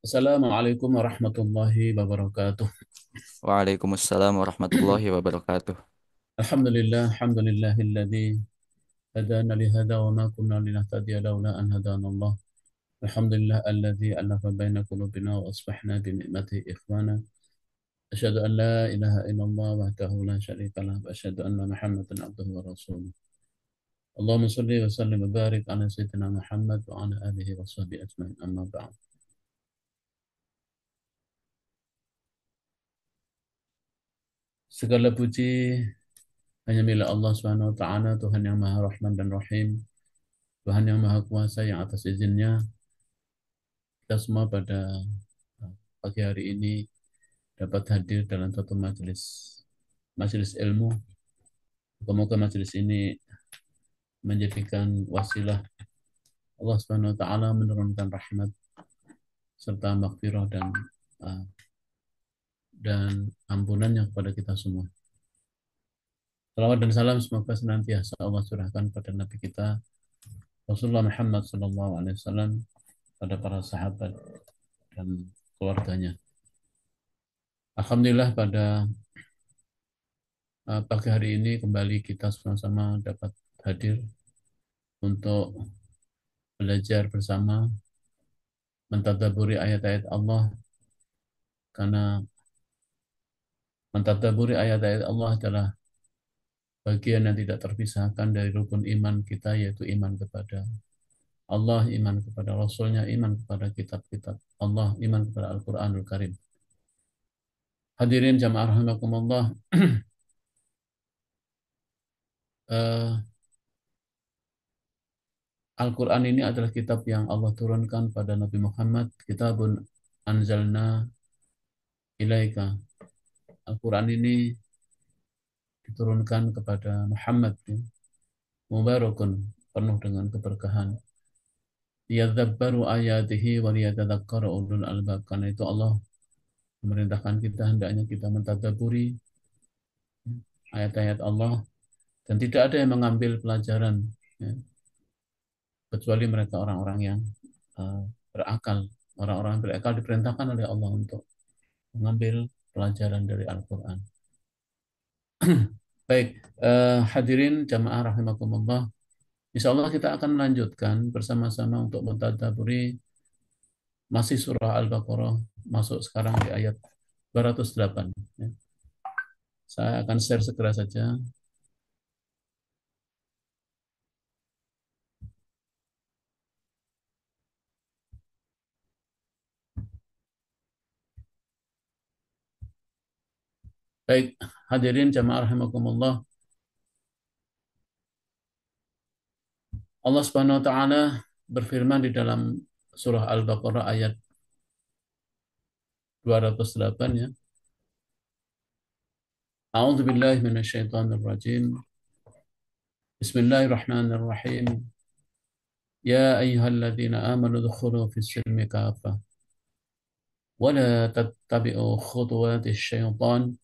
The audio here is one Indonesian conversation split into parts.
Assalamualaikum warahmatullahi wabarakatuh. Waalaikumsalam warahmatullahi wabarakatuh. Alhamdulillahilladzi hadana li hada wa ma kunna linahtadiya laula an hadana Allah. Alhamdulillah alladzi alafa baina qulubina wa asbahna bi ni'matihi ikhwana. Asyhadu an la ilaha illallah wahdahu la syarika lah wa asyhadu anna Muhammadan abduhu wa rasuluh. Allahumma shalli wa sallim wa barik ala sayyidina Muhammad wa ala alihi wa sahbihi ajmain. Amma ba'd. Segala puji hanya milik Allah Subhanahu wa taala, Tuhan yang Maha Rahman dan Rahim. Tuhan yang Maha Kuasa yang atas izinnya kita semua pada pagi hari ini dapat hadir dalam satu majelis majelis ilmu. Semoga majelis ini menjadikan wasilah Allah Subhanahu wa taala menurunkan rahmat serta maghfirah uh, dan ampunannya kepada kita semua. Salawat dan salam semoga senantiasa Allah curahkan pada Nabi kita Rasulullah Muhammad sallallahu alaihi wasallam, pada para sahabat dan keluarganya. Alhamdulillah pada pagi hari ini kembali kita sama-sama dapat hadir untuk belajar bersama mentadabburi ayat-ayat Allah, karena mentadabburi ayat-ayat Allah adalah bagian yang tidak terpisahkan dari rukun iman kita, yaitu iman kepada Allah, iman kepada Rasulnya, iman kepada kitab-kitab Allah, iman kepada Al-Quranul Karim. Hadirin jamaah rahimakumullah, eh, Al-Quran ini adalah kitab yang Allah turunkan pada Nabi Muhammad, kitabun anzalna ilaika. Al-Quran ini diturunkan kepada Muhammad, ya. Mubarakun, penuh dengan keberkahan. Yadzabbaru ayatihi wa liyatadzakkara ulul albab. Karena itu Allah memerintahkan kita hendaknya kita mentadabburi ayat-ayat Allah, dan tidak ada yang mengambil pelajaran, ya, kecuali mereka orang-orang yang uh, berakal. Orang-orang yang berakal diperintahkan oleh Allah untuk mengambil pelajaran dari Al-Quran. Baik, hadirin jamaah rahimakumullah. Insya Allah kita akan melanjutkan bersama-sama untuk mentadabburi masih surah Al-Baqarah, masuk sekarang di ayat 208. Ya. Saya akan share segera saja. Baik, hadirin jamaah rahimakumullah. Allah Subhanahu wa taala berfirman di dalam surah Al-Baqarah ayat 208, ya. A'udzu billahi minasyaitonir rajim. Bismillahirrahmanirrahim. Ya ayyuhalladzina amanu dkhulu fis silmi kafah wa la tattabi'u khutuwatis syaitan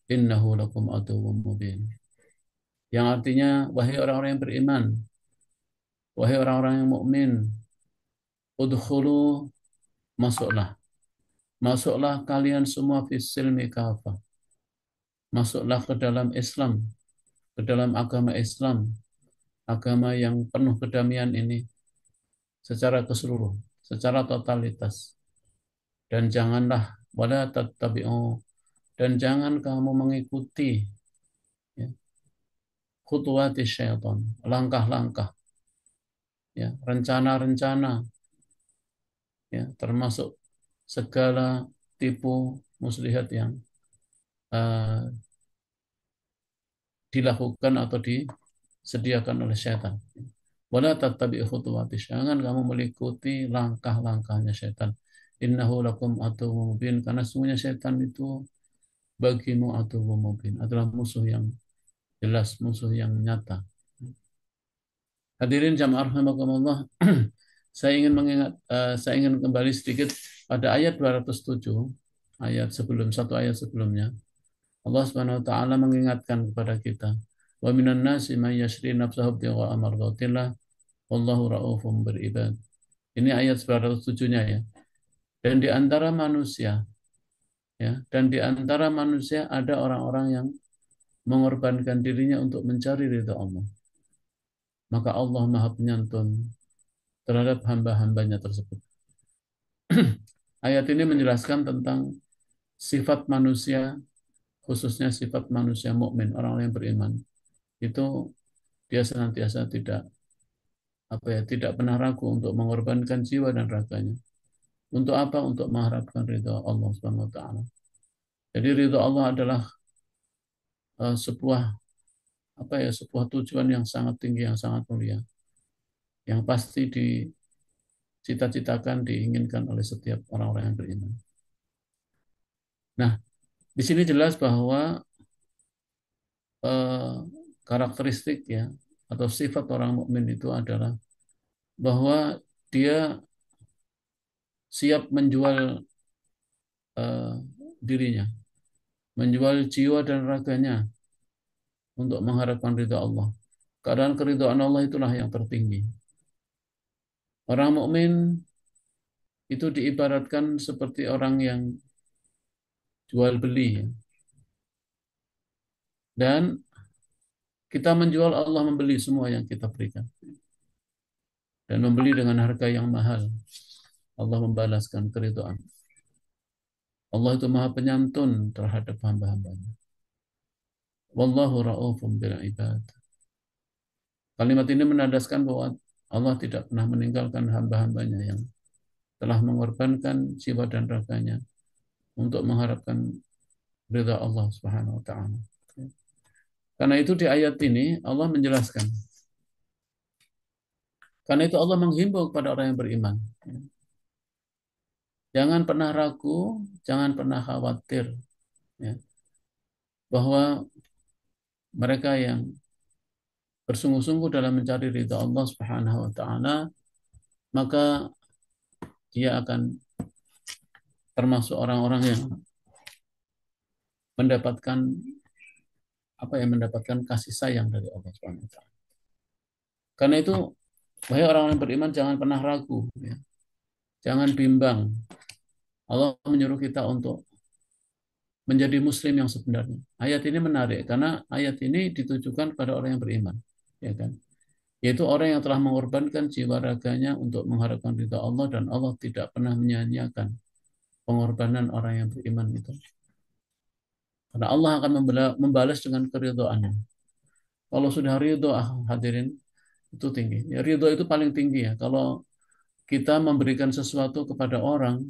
innahu lakum aduwwum mubin. Yang artinya, wahai orang-orang yang beriman, wahai orang-orang yang mukmin, udkhulu, masuklah. Masuklah kalian semua fis silmi kafah. Masuklah ke dalam Islam, ke dalam agama Islam, agama yang penuh kedamaian ini secara keseluruhan, secara totalitas. Dan janganlah wala tattabi'u, dan jangan kamu mengikuti, ya, khutuwati syaitan, langkah-langkah, ya, rencana-rencana, ya, termasuk segala tipu muslihat yang uh, dilakukan atau disediakan oleh syaitan. Wala tattabi'u khutuwati, jangan kamu mengikuti langkah-langkahnya syaitan. Innahu lakum aduwwum mubin, karena sesungguhnya syaitan itu bagimu aduwwum mubin, adalah musuh yang jelas, musuh yang nyata. Hadirin jamaah rahimakumullah, saya ingin kembali sedikit pada ayat 207, ayat sebelumnya. Allah Subhanahu wa taala mengingatkan kepada kita, wa minan nasi may yashri nafsahu ibtigha'a mardatillah wallahu raufum bil ibad. Ini ayat 207-nya, ya. Dan di antara manusia, ya, dan di antara manusia ada orang-orang yang mengorbankan dirinya untuk mencari ridha Allah. Maka Allah Maha Penyantun terhadap hamba-hambanya tersebut. Ayat ini menjelaskan tentang sifat manusia, khususnya sifat manusia mukmin, orang yang beriman. Itu dia senantiasa tidak pernah ragu untuk mengorbankan jiwa dan raganya. Untuk apa? Untuk mengharapkan ridha Allah Subhanahu wa taala. Jadi ridha Allah adalah sebuah sebuah tujuan yang sangat tinggi, yang sangat mulia, yang pasti dicita-citakan, diinginkan oleh setiap orang-orang yang beriman. Nah, di sini jelas bahwa eh, karakteristik ya atau sifat orang mukmin itu adalah bahwa dia siap menjual eh, dirinya, menjual jiwa dan raganya untuk mengharapkan ridha Allah. Keadaan keridhaan Allah itulah yang tertinggi. Orang mukmin itu diibaratkan seperti orang yang jual beli ya. Dan kita menjual, Allah membeli semua yang kita berikan. Dan membeli dengan harga yang mahal. Allah membalaskan keridhaan. Allah itu maha penyantun terhadap hamba-hambanya. Wallahu ra'ufum bil ibad. Kalimat ini menandaskan bahwa Allah tidak pernah meninggalkan hamba-hambanya yang telah mengorbankan jiwa dan raganya untuk mengharapkan ridha Allah Subhanahu wa taala. Karena itu di ayat ini Allah menjelaskan. Karena itu Allah menghimbau kepada orang yang beriman. Jangan pernah ragu, jangan pernah khawatir ya, bahwa mereka yang bersungguh-sungguh dalam mencari ridha Allah Subhanahu wa taala, maka dia akan termasuk orang-orang yang mendapatkan mendapatkan kasih sayang dari Allah Subhanahu wa taala. Karena itu, wahai orang yang beriman, jangan pernah ragu ya. Jangan bimbang. Allah menyuruh kita untuk menjadi muslim yang sebenarnya. Ayat ini menarik karena ayat ini ditujukan kepada orang yang beriman, ya kan? Yaitu orang yang telah mengorbankan jiwa raganya untuk mengharapkan ridha Allah, dan Allah tidak pernah menyia-nyiakan pengorbanan orang yang beriman itu. Karena Allah akan membalas dengan keridhaannya. Kalau sudah ridho, hadirin, itu tinggi. Ya, ridho itu paling tinggi ya. Kalau kita memberikan sesuatu kepada orang,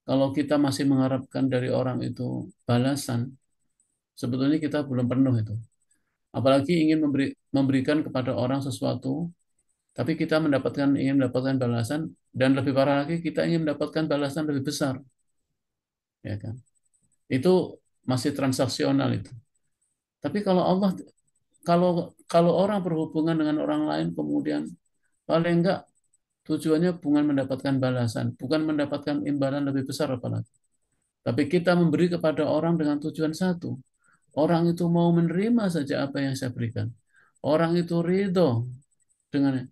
kalau kita masih mengharapkan dari orang itu balasan, sebetulnya kita belum penuh itu. Apalagi ingin memberikan kepada orang sesuatu, tapi kita ingin mendapatkan balasan, dan lebih parah lagi kita ingin mendapatkan balasan lebih besar, ya kan? Itu masih transaksional itu. Tapi kalau orang berhubungan dengan orang lain, kemudian paling enggak tujuannya bukan mendapatkan balasan, bukan mendapatkan imbalan lebih besar apalagi. Tapi kita memberi kepada orang dengan tujuan satu. Orang itu mau menerima saja apa yang saya berikan. Orang itu ridho dengan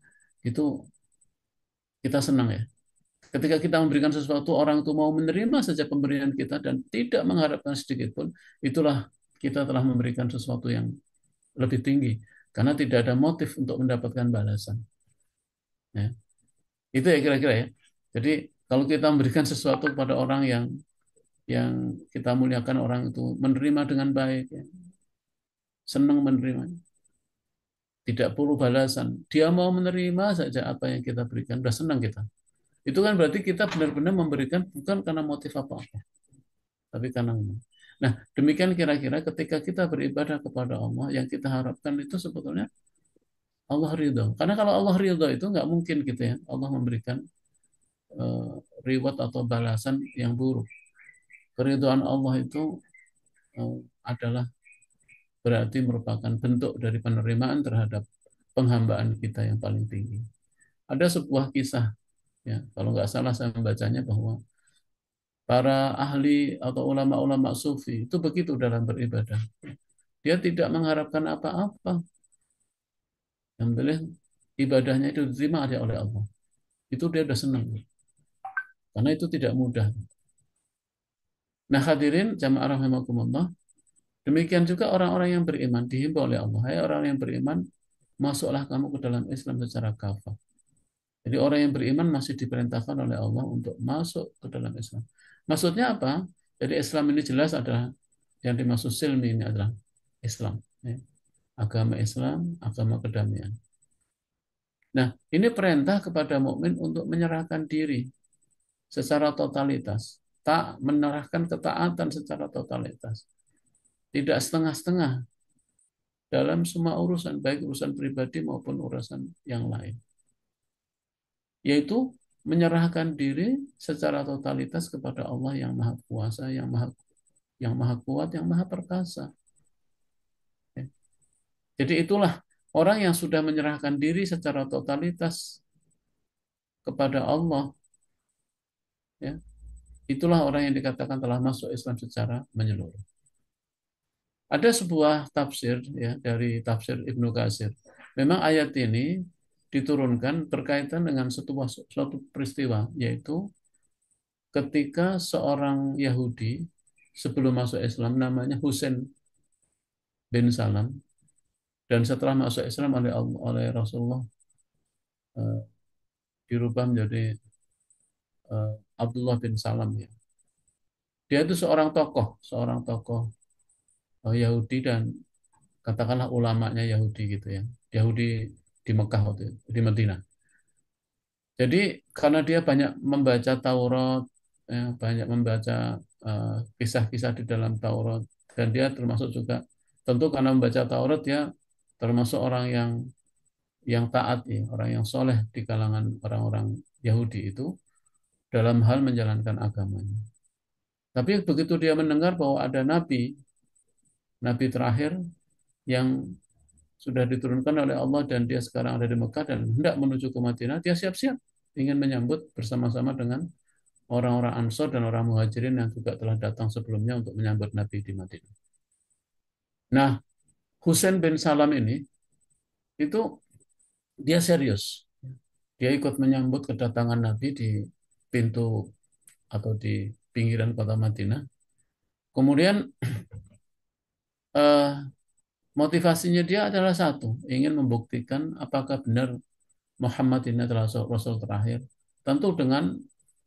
itu, kita senang ya. Ketika kita memberikan sesuatu, orang itu mau menerima saja pemberian kita dan tidak mengharapkan sedikit pun, itulah kita telah memberikan sesuatu yang lebih tinggi. Karena tidak ada motif untuk mendapatkan balasan. Ya. Itu ya kira-kira ya. Jadi kalau kita memberikan sesuatu kepada orang yang kita muliakan, orang itu menerima dengan baik, ya, senang menerima, tidak perlu balasan. Dia mau menerima saja apa yang kita berikan, sudah senang kita. Itu kan berarti kita benar-benar memberikan bukan karena motif apa-apa, tapi karena Allah. Nah, demikian kira-kira ketika kita beribadah kepada Allah, yang kita harapkan itu sebetulnya Allah ridho. Karena kalau Allah ridho itu nggak mungkin gitu ya, Allah memberikan eh, reward atau balasan yang buruk. Keridhaan Allah itu adalah berarti merupakan bentuk dari penerimaan terhadap penghambaan kita yang paling tinggi. Ada sebuah kisah, ya, kalau nggak salah saya membacanya, bahwa para ahli atau ulama-ulama sufi itu begitu dalam beribadah. Dia tidak mengharapkan apa-apa. Yang penting ibadahnya itu diterima oleh Allah. Itu dia sudah senang. karena itu tidak mudah. Nah, hadirin jamaah rahimakumullah, demikian juga orang-orang yang beriman dihimbau oleh Allah, hai orang yang beriman, masuklah kamu ke dalam Islam secara kafah. Jadi orang yang beriman masih diperintahkan oleh Allah untuk masuk ke dalam Islam. Maksudnya apa? Jadi Islam ini jelas adalah yang dimaksud silmi ini adalah Islam, ya. Agama Islam, agama kedamaian. Nah, ini perintah kepada mukmin untuk menyerahkan diri secara totalitas, tak menyerahkan ketaatan secara totalitas, tidak setengah-setengah dalam semua urusan, baik urusan pribadi maupun urusan yang lain, yaitu menyerahkan diri secara totalitas kepada Allah yang Maha Kuasa, yang maha kuat, yang maha perkasa. Jadi itulah orang yang sudah menyerahkan diri secara totalitas kepada Allah, ya, itulah orang yang dikatakan telah masuk Islam secara menyeluruh. Ada sebuah tafsir, ya, dari tafsir Ibnu Katsir. Memang ayat ini diturunkan berkaitan dengan suatu peristiwa, yaitu ketika seorang Yahudi sebelum masuk Islam namanya Husain bin Salam, dan setelah masuk Islam oleh Rasulullah, eh, dirubah menjadi Abdullah bin Salam, ya. Dia itu seorang tokoh Yahudi, dan katakanlah ulamanya Yahudi gitu, ya. Yahudi di Mekah waktu itu, di Madinah. Jadi karena dia banyak membaca Taurat, ya, banyak membaca kisah-kisah di dalam Taurat, dan dia termasuk juga, tentu karena membaca Taurat, dia termasuk orang yang taat, ya, orang yang soleh di kalangan orang-orang Yahudi itu dalam hal menjalankan agamanya. Tapi begitu dia mendengar bahwa ada nabi terakhir yang sudah diturunkan oleh Allah dan dia sekarang ada di Mekah dan hendak menuju ke Madinah, dia siap-siap ingin menyambut bersama-sama dengan orang-orang Ansor dan orang Muhajirin yang juga telah datang sebelumnya untuk menyambut Nabi di Madinah. Nah, Husain bin Salam ini itu dia serius. Dia ikut menyambut kedatangan Nabi di pintu atau di pinggiran kota Madinah. Kemudian eh, motivasinya dia adalah satu, ingin membuktikan apakah benar Muhammad ini adalah Rasul terakhir, tentu dengan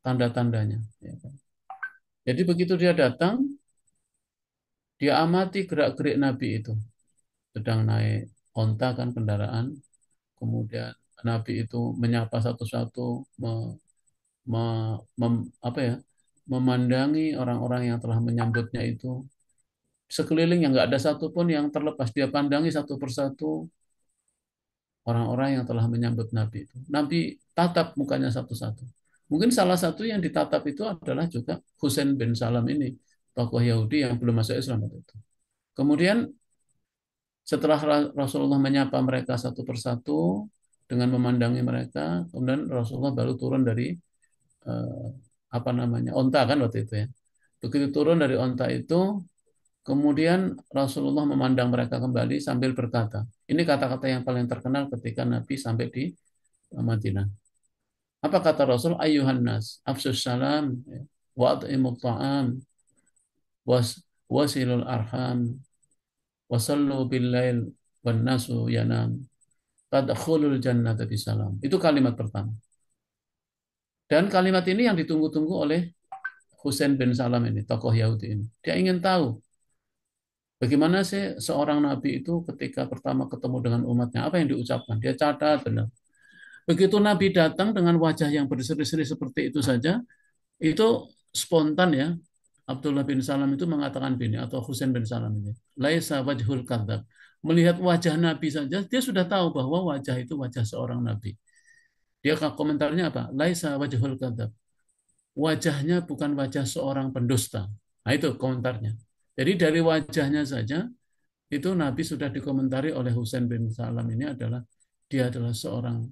tanda-tandanya, ya kan. Jadi begitu dia datang, dia amati gerak-gerik Nabi itu, sedang naik onta kan kendaraan, kemudian Nabi itu menyapa satu-satu, apa ya, memandangi orang-orang yang telah menyambutnya itu, sekeliling yang nggak ada satupun yang terlepas, dia pandangi satu persatu orang-orang yang telah menyambut Nabi itu. Nabi tatap mukanya satu-satu. Mungkin salah satu yang ditatap itu adalah juga Husain bin Salam ini, tokoh Yahudi yang belum masuk Islam waktu itu. Kemudian setelah Rasulullah menyapa mereka satu persatu dengan memandangi mereka, kemudian Rasulullah baru turun dari eh, apa namanya, onta kan waktu itu, ya. Begitu turun dari onta itu, kemudian Rasulullah memandang mereka kembali sambil berkata, ini kata-kata yang paling terkenal ketika Nabi sampai di Madinah. Apa kata Rasul? Ayuhan nas, afsus salam, wa at'imut ta'am, wasilul arham, wasallu bil lail, wan nasu yanam, tadkhulul jannata bisalam. Itu kalimat pertama. Dan kalimat ini yang ditunggu-tunggu oleh Husain bin Salam ini, tokoh Yahudi ini. Dia ingin tahu bagaimana sih seorang nabi itu ketika pertama ketemu dengan umatnya, apa yang diucapkan. Dia catat benar. Begitu Nabi datang dengan wajah yang berseri-seri seperti itu saja, itu spontan, ya. Abdullah bin Salam itu mengatakan begini, atau Husain bin Salam ini, laisa wajhul kadzab. Melihat wajah Nabi saja, dia sudah tahu bahwa wajah itu wajah seorang Nabi. Dia komentarnya apa? Laisa wajhul kadzab. Wajahnya bukan wajah seorang pendusta. Nah, itu komentarnya. Jadi dari wajahnya saja, itu Nabi sudah dikomentari oleh Husain bin Salam ini adalah dia adalah seorang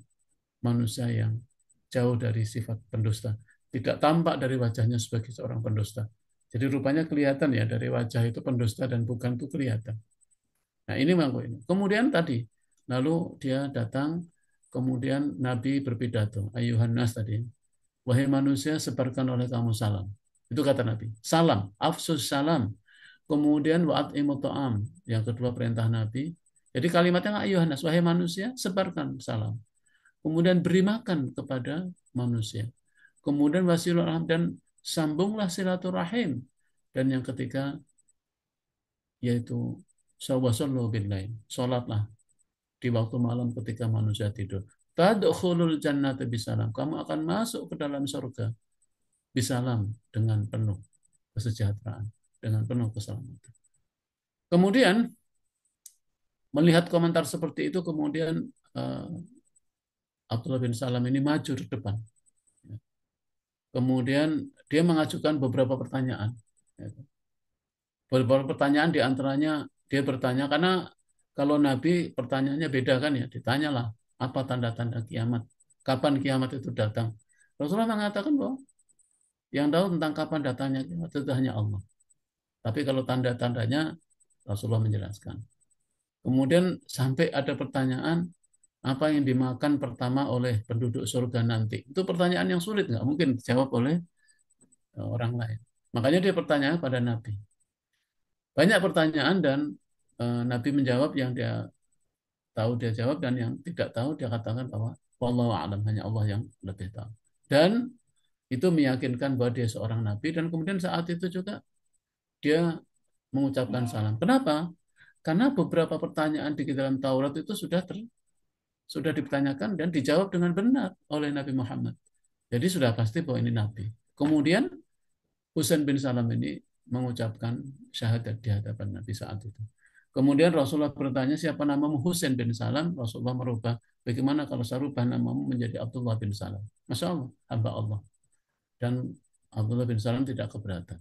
manusia yang jauh dari sifat pendusta. Tidak tampak dari wajahnya sebagai seorang pendusta. Jadi rupanya kelihatan, ya, dari wajah itu pendusta dan bukan itu kelihatan. Nah, ini mangkuk ini. Kemudian tadi, lalu dia datang, kemudian Nabi berpidato, ayuhan nas tadi. wahai manusia, sebarkan oleh kamu salam. Itu kata Nabi. Salam, afsus salam. Kemudian wa'at ta'am. Yang kedua perintah Nabi. Jadi kalimatnya ayuhan nas, wahai manusia, sebarkan salam. Kemudian beri makan kepada manusia. Kemudian wasilul arham dan sambunglah silaturahim. Dan yang ketiga yaitu sawasallu billail. Salatlah di waktu malam ketika manusia tidur. Tadkhulul jannata bisalam. Kamu akan masuk ke dalam surga bisalam dengan penuh kesejahteraan, dengan penuh keselamatan. Kemudian melihat komentar seperti itu, kemudian Abdullah bin Salam ini maju ke depan. Kemudian dia mengajukan beberapa pertanyaan. Beberapa pertanyaan diantaranya dia bertanya, karena kalau Nabi pertanyaannya beda kan ya, ditanyalah apa tanda-tanda kiamat, kapan kiamat itu datang. Rasulullah mengatakan bahwa yang tahu tentang kapan datangnya kiamat itu hanya Allah. Tapi kalau tanda-tandanya Rasulullah menjelaskan. Kemudian sampai ada pertanyaan, apa yang dimakan pertama oleh penduduk surga nanti? Itu pertanyaan yang sulit, nggak mungkin dijawab oleh orang lain. Makanya dia pertanyaan pada Nabi. Banyak pertanyaan dan Nabi menjawab yang dia tahu dia jawab dan yang tidak tahu dia katakan bahwa wallahu a'lam, hanya Allah yang lebih tahu. Dan itu meyakinkan bahwa dia seorang nabi dan kemudian saat itu juga dia mengucapkan salam. Kenapa? Karena beberapa pertanyaan di dalam Taurat itu sudah dipertanyakan dan dijawab dengan benar oleh Nabi Muhammad. Jadi sudah pasti bahwa ini nabi. Kemudian Husain bin Salam ini mengucapkan syahadat di hadapan Nabi saat itu. Kemudian Rasulullah bertanya, siapa namamu? Husain bin Salam. Rasulullah merubah, bagaimana kalau saya rubah namamu menjadi Abdullah bin Salam? Masya Allah, hamba Allah. Dan Abdullah bin Salam tidak keberatan.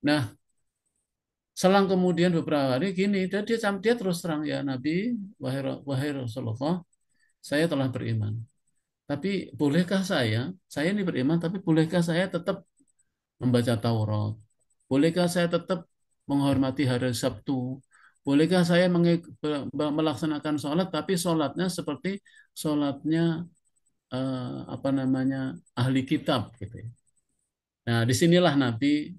Nah, selang kemudian beberapa hari gini, dia terus terang, ya Nabi, wahai Rasulullah, saya telah beriman. Tapi bolehkah saya ini beriman, tapi bolehkah saya tetap membaca Taurat? Bolehkah saya tetap menghormati hari Sabtu? Bolehkah saya melaksanakan sholat, tapi sholatnya seperti sholatnya apa namanya ahli kitab gitu ya. Nah, disinilah Nabi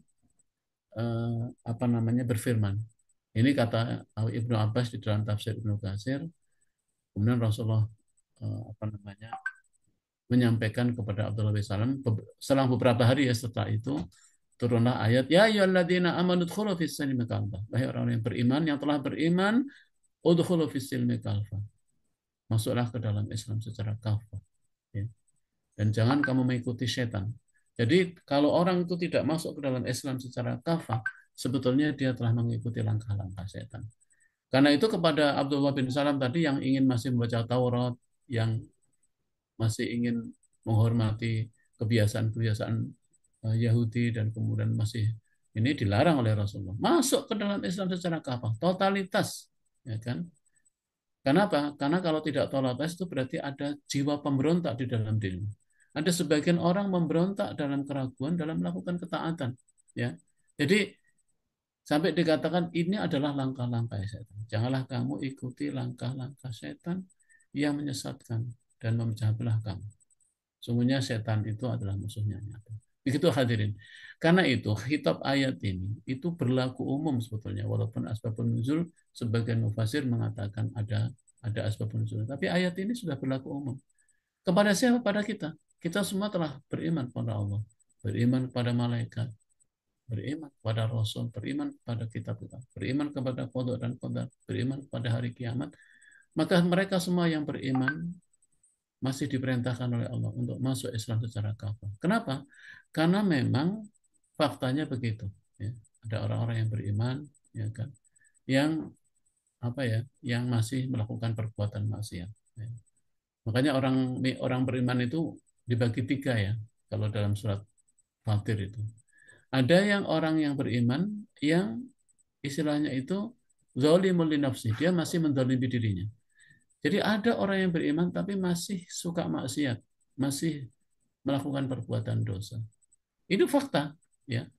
apa namanya berfirman. Ini kata Ibnu Abbas di dalam tafsir Ibnu Katsir. Kemudian Rasulullah apa namanya menyampaikan kepada Abdullah bin Salam selang beberapa hari ya setelah itu turunlah ayat ya ayyuhalladzina amanu dkhulu fis silmi kafah. Wahai orang yang beriman yang telah beriman udkhulu fis silmi kafah. Masuklah ke dalam Islam secara kafah. Ya. Dan jangan kamu mengikuti setan. Jadi kalau orang itu tidak masuk ke dalam Islam secara kafah, sebetulnya dia telah mengikuti langkah-langkah setan. Karena itu kepada Abdullah bin Salam tadi yang ingin masih membaca Taurat, yang masih ingin menghormati kebiasaan-kebiasaan Yahudi dan kemudian masih ini dilarang oleh Rasulullah. Masuk ke dalam Islam secara kafah, totalitas, ya kan? Kenapa? Karena kalau tidak totalitas itu berarti ada jiwa pemberontak di dalam diri. Ada sebagian orang memberontak dalam keraguan dalam melakukan ketaatan, ya. Jadi sampai dikatakan ini adalah langkah-langkah setan. Janganlah kamu ikuti langkah-langkah setan yang menyesatkan dan memecah belah kamu. Sungguhnya setan itu adalah musuhnya nyata. Begitu hadirin. Karena itu kitab ayat ini itu berlaku umum sebetulnya, walaupun asbabun nuzul sebagian mufasir mengatakan ada asbabun nuzul, tapi ayat ini sudah berlaku umum. Kepada siapa? Pada kita. Kita semua telah beriman kepada Allah, beriman kepada malaikat, beriman kepada Rasul, beriman kepada kitab-kitab, beriman kepada qada dan qadar, beriman kepada hari kiamat. Maka mereka semua yang beriman masih diperintahkan oleh Allah untuk masuk Islam secara kafah. Kenapa? Karena memang faktanya begitu. Ya. Ada orang-orang yang beriman, ya kan, yang apa ya, yang masih melakukan perbuatan maksiat. Ya. Makanya orang orang beriman itu dibagi tiga ya. Kalau dalam surat Fatir itu ada yang orang yang beriman yang istilahnya itu zalimul li nafsi, dia masih menzalimi dirinya. Jadi ada orang yang beriman tapi masih suka maksiat, masih melakukan perbuatan dosa. Itu fakta, ya.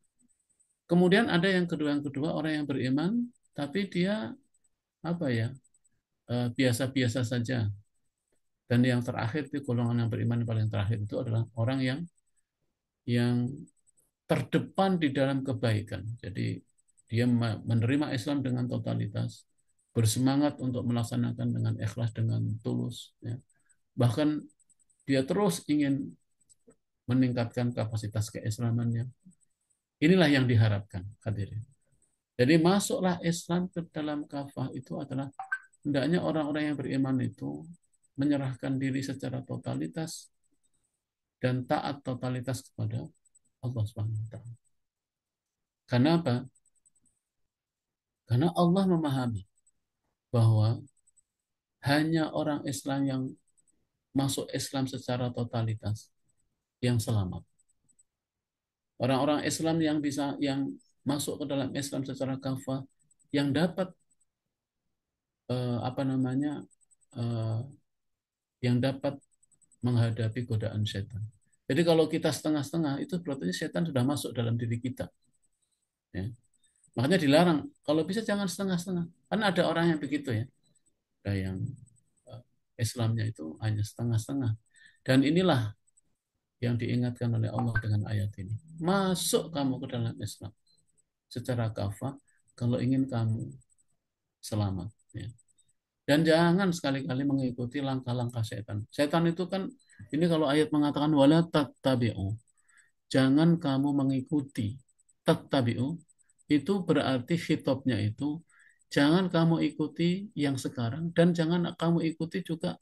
Kemudian ada yang kedua orang yang beriman tapi dia apa ya biasa-biasa saja Dan yang terakhir itu golongan yang beriman yang paling terakhir itu adalah orang yang terdepan di dalam kebaikan. Jadi dia menerima Islam dengan totalitas, bersemangat untuk melaksanakan dengan ikhlas, dengan tulus, ya. Bahkan dia terus ingin meningkatkan kapasitas keislamannya. Inilah yang diharapkan, hadirin. Jadi masuklah Islam ke dalam kafah itu adalah hendaknya orang-orang yang beriman itu menyerahkan diri secara totalitas dan taat totalitas kepada Allah Subhanahu wa taala. Karena apa? Karena Allah memahami bahwa hanya orang Islam yang masuk Islam secara totalitas yang selamat. Orang-orang Islam yang masuk ke dalam Islam secara kafah yang dapat apa namanya eh, yang dapat menghadapi godaan setan. Jadi kalau kita setengah-setengah itu berarti setan sudah masuk dalam diri kita. Ya. Makanya dilarang kalau bisa jangan setengah-setengah. Karena ada orang yang begitu ya. Ada yang eh, Islamnya itu hanya setengah-setengah. Dan inilah yang diingatkan oleh Allah dengan ayat ini. Masuk kamu ke dalam Islam secara kafah kalau ingin kamu selamat. Ya. Dan jangan sekali-kali mengikuti langkah-langkah setan. Setan itu kan, ini kalau ayat mengatakan wala tattabi'u, jangan kamu mengikuti. Tattabi'u itu berarti khitabnya itu jangan kamu ikuti yang sekarang dan jangan kamu ikuti juga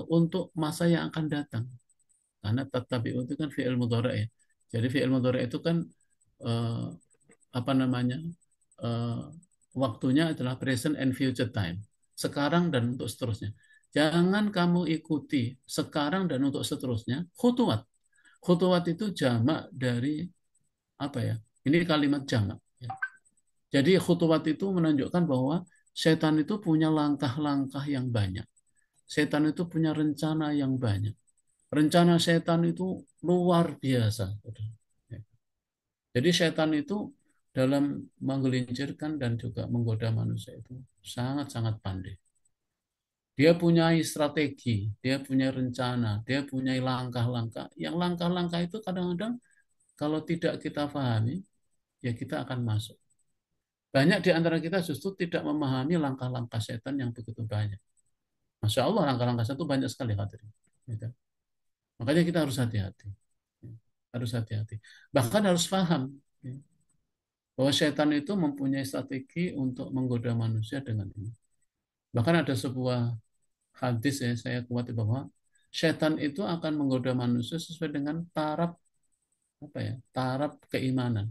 untuk masa yang akan datang. Karena tattabi'u itu kan fi'il mudhari' ya. Jadi fi'il mudhari' itu kan eh, apa namanya? eh, waktunya adalah present and future time. Sekarang dan untuk seterusnya. Jangan kamu ikuti sekarang dan untuk seterusnya khutuwat. Khutuwat itu jamak dari apa ya? Ini kalimat jamak. Ya. Jadi khutuwat itu menunjukkan bahwa setan itu punya langkah-langkah yang banyak. Setan itu punya rencana yang banyak. Rencana setan itu luar biasa. Ya. Jadi setan itu dalam menggelincirkan dan juga menggoda manusia itu sangat-sangat pandai. Dia punya strategi, dia punya rencana, dia punya langkah-langkah. Yang langkah-langkah itu kadang-kadang kalau tidak kita pahami, ya kita akan masuk. Banyak di antara kita justru tidak memahami langkah-langkah setan yang begitu banyak. Masya Allah, langkah-langkah setan itu banyak sekali hadirin. Gitu. Makanya kita harus hati-hati. Harus hati-hati. Bahkan harus paham ya, bahwa setan itu mempunyai strategi untuk menggoda manusia dengan ini. Bahkan ada sebuah hadis ya, saya kuat bahwa setan itu akan menggoda manusia sesuai dengan taraf apa ya, taraf keimanan.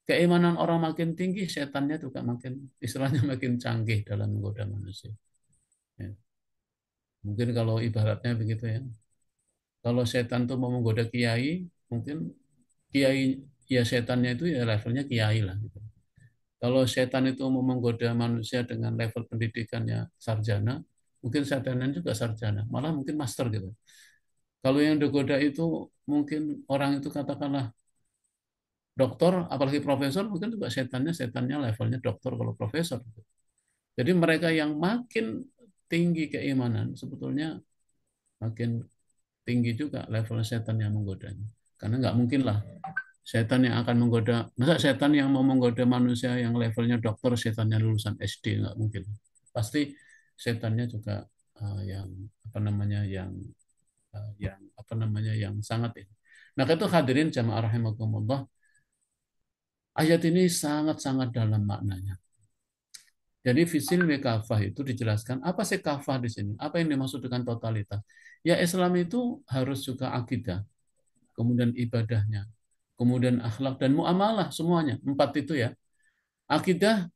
Keimanan orang makin tinggi, setannya juga makin istilahnya makin canggih dalam menggoda manusia. Ya. Mungkin kalau ibaratnya begitu ya. Kalau setan tuh mau menggoda kiai, mungkin kiai ya setannya itu ya levelnya kiai lah. Gitu. Kalau setan itu mau menggoda manusia dengan level pendidikannya sarjana, mungkin sarjana juga sarjana, malah mungkin master gitu. Kalau yang digoda itu mungkin orang itu katakanlah doktor, apalagi profesor, mungkin juga setannya levelnya doktor kalau profesor. Jadi mereka yang makin tinggi keimanan, sebetulnya makin tinggi juga level setan yang menggodanya. Karena nggak mungkin lah setan yang akan menggoda, masa setan yang mau menggoda manusia yang levelnya dokter, setannya lulusan SD, nggak mungkin. Pasti setannya juga yang apa namanya, yang apa namanya, yang sangat ini. Nah, itu hadirin jamaah rahimakumullah, ayat ini sangat-sangat dalam maknanya. Jadi fisil kafah itu dijelaskan apa sih kafah di sini? Apa yang dimaksud dengan totalitas? Ya Islam itu harus juga akidah, kemudian ibadahnya, kemudian akhlak dan muamalah semuanya. Empat itu ya. Akidah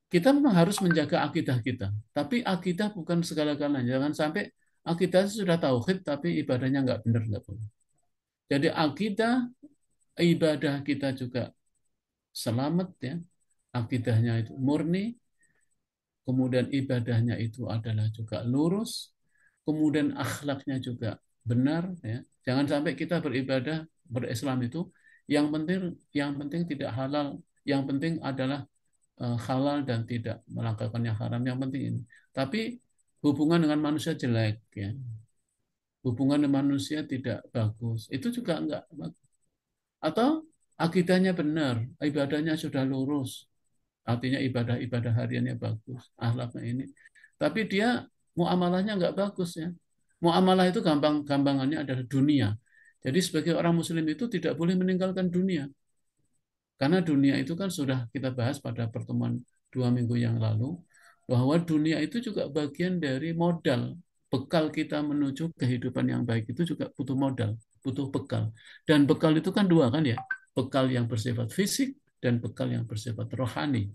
kita memang harus menjaga akidah kita. Tapi akidah bukan segala-galanya. Jangan sampai akidah sudah tauhid tapi ibadahnya nggak benar, nggak boleh. Jadi akidah, ibadah kita juga selamat ya. Akidahnya itu murni, kemudian ibadahnya itu adalah juga lurus, kemudian akhlaknya juga benar ya. Jangan sampai kita beribadah berislam itu yang penting tidak halal, yang penting adalah halal dan tidak melakukan yang haram, yang penting ini. Tapi hubungan dengan manusia jelek, ya. Hubungan dengan manusia tidak bagus, itu juga enggak bagus. Atau akidahnya benar, ibadahnya sudah lurus, artinya ibadah-ibadah hariannya bagus, akhlaknya ini. Tapi dia muamalahnya enggak bagus, ya. Muamalah itu gampangannya adalah dunia. Jadi sebagai orang muslim itu tidak boleh meninggalkan dunia. Karena dunia itu kan sudah kita bahas pada pertemuan 2 minggu yang lalu, bahwa dunia itu juga bagian dari modal. Bekal kita menuju kehidupan yang baik itu juga butuh modal, butuh bekal. Dan bekal itu kan dua kan ya, bekal yang bersifat fisik dan bekal yang bersifat rohani.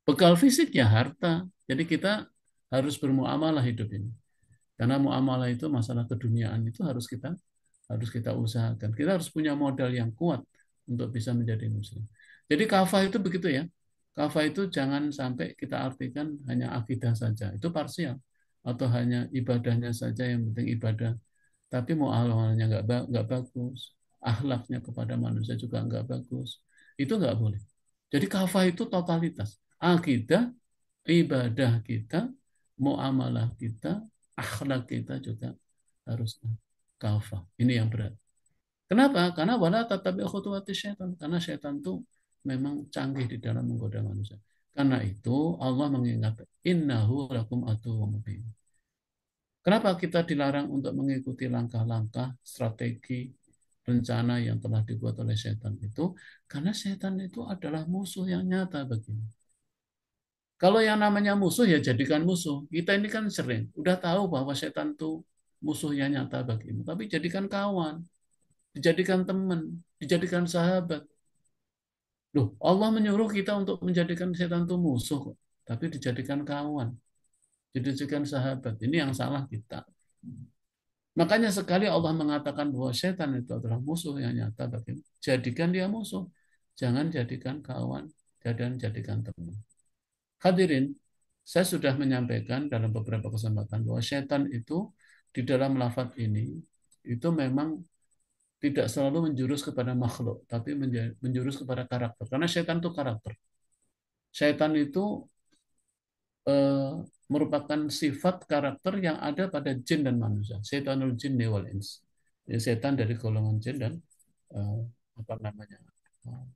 Bekal fisik ya harta, jadi kita harus bermuamalah hidup ini. Karena muamalah itu masalah keduniaan itu harus kita usahakan. Kita harus punya modal yang kuat untuk bisa menjadi muslim. Jadi kafah itu begitu ya. Kafah itu jangan sampai kita artikan hanya akidah saja. Itu parsial. Atau hanya ibadahnya saja yang penting ibadah. Tapi muamalahnya nggak bagus. Akhlaknya kepada manusia juga nggak bagus. Itu nggak boleh. Jadi kafah itu totalitas. Akidah, ibadah kita, muamalah kita, akhlak kita juga harus kafah. Ini yang berat. Kenapa? Karena wala tatabi khutuwati syaitan. Karena syaitan itu memang canggih di dalam menggoda manusia. Karena itu Allah mengingatkan innahu lakum aduwwum mubin. Kenapa kita dilarang untuk mengikuti langkah-langkah strategi rencana yang telah dibuat oleh setan itu? Karena setan itu adalah musuh yang nyata bagimu. Kalau yang namanya musuh ya jadikan musuh. Kita ini kan sering udah tahu bahwa setan itu musuh yang nyata bagimu, tapi jadikan kawan, dijadikan teman, dijadikan sahabat. Loh, Allah menyuruh kita untuk menjadikan setan itu musuh, tapi dijadikan kawan, dijadikan sahabat. Ini yang salah kita. Makanya sekali Allah mengatakan bahwa setan itu adalah musuh yang nyata bagimu, jadikan dia musuh. Jangan jadikan kawan, dan jadikan teman. Hadirin, saya sudah menyampaikan dalam beberapa kesempatan bahwa setan itu di dalam lafaz ini itu memang tidak selalu menjurus kepada makhluk, tapi menjurus kepada karakter. Karena setan itu karakter. Setan itu eh, merupakan sifat karakter yang ada pada jin dan manusia. Setanul jin wal ins. Ya, setan dari golongan jin dan eh, apa namanya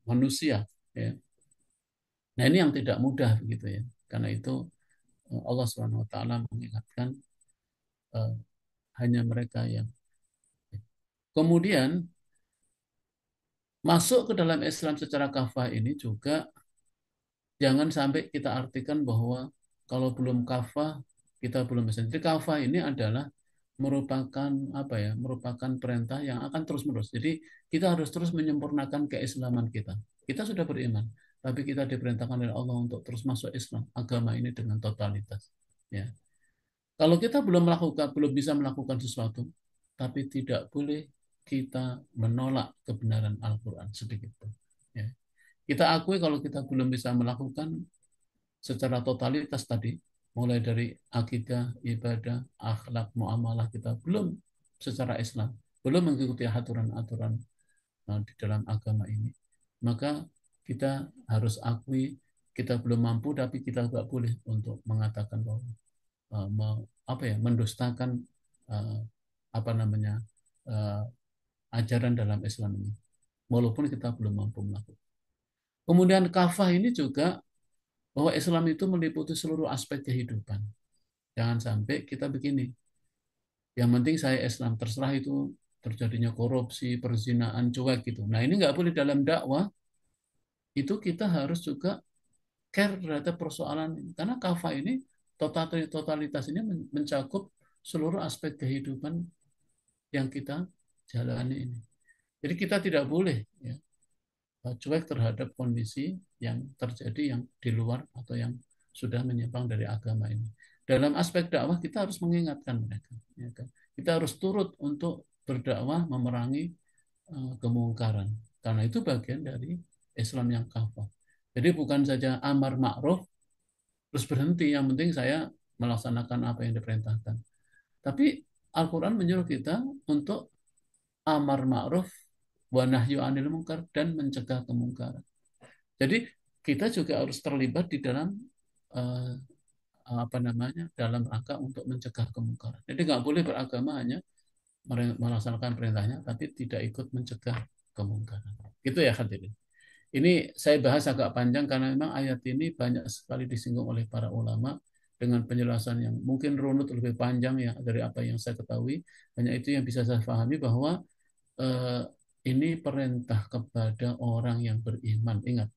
manusia. Ya. Nah ini yang tidak mudah begitu ya. Karena itu Allah Subhanahu Wa Taala mengingatkan eh, hanya mereka yang kemudian masuk ke dalam Islam secara kafah ini juga jangan sampai kita artikan bahwa kalau belum kafah kita belum bisa. Jadi kafah ini adalah merupakan apa ya? Merupakan perintah yang akan terus-menerus. Jadi kita harus terus menyempurnakan keislaman kita. Kita sudah beriman, tapi kita diperintahkan oleh Allah untuk terus masuk Islam, agama ini dengan totalitas. Ya. Kalau kita belum bisa melakukan sesuatu, tapi tidak boleh kita menolak kebenaran Al-Quran sedikit pun. Ya. Kita akui kalau kita belum bisa melakukan secara totalitas tadi, mulai dari akidah, ibadah, akhlak, muamalah kita belum secara Islam, belum mengikuti aturan-aturan di dalam agama ini, maka kita harus akui kita belum mampu, tapi kita nggak boleh untuk mengatakan bahwa apa ya mendustakan uh, apa namanya uh, ajaran dalam Islam ini, walaupun kita belum mampu melakukan. Kemudian kafah ini juga bahwa Islam itu meliputi seluruh aspek kehidupan. Jangan sampai kita begini, yang penting saya Islam, terserah itu terjadinya korupsi, perzinaan, cuek gitu. Nah ini nggak boleh dalam dakwah, itu kita harus juga care terhadap persoalan ini. Karena kafah ini, totalitas ini mencakup seluruh aspek kehidupan yang kita jalani ini. Jadi kita tidak boleh ya, cuek terhadap kondisi yang terjadi yang di luar atau yang sudah menyimpang dari agama ini. Dalam aspek dakwah kita harus mengingatkan mereka. Ya kan? Kita harus turut untuk berdakwah memerangi kemungkaran. Karena itu bagian dari Islam yang kafah. Jadi bukan saja amar ma'ruf terus berhenti, yang penting saya melaksanakan apa yang diperintahkan. Tapi Al-Quran menyuruh kita untuk amar ma'ruf wa nahyu anil munkar dan mencegah kemungkaran. Jadi kita juga harus terlibat di dalam uh, apa namanya dalam rangka untuk mencegah kemungkaran. Jadi nggak boleh beragama hanya melaksanakan perintahnya, tapi tidak ikut mencegah kemungkaran. Itu ya hadirin. Ini saya bahas agak panjang karena memang ayat ini banyak sekali disinggung oleh para ulama dengan penjelasan yang mungkin runut lebih panjang ya dari apa yang saya ketahui. Hanya itu yang bisa saya pahami bahwa eh, ini perintah kepada orang yang beriman. Ingat,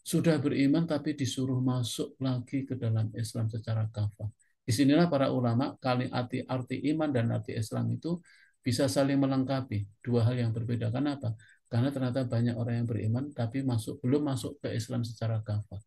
sudah beriman tapi disuruh masuk lagi ke dalam Islam secara kafah. Disinilah para ulama kali arti iman dan arti Islam itu bisa saling melengkapi dua hal yang berbeda. Kenapa? Karena ternyata banyak orang yang beriman tapi belum masuk ke Islam secara kafah.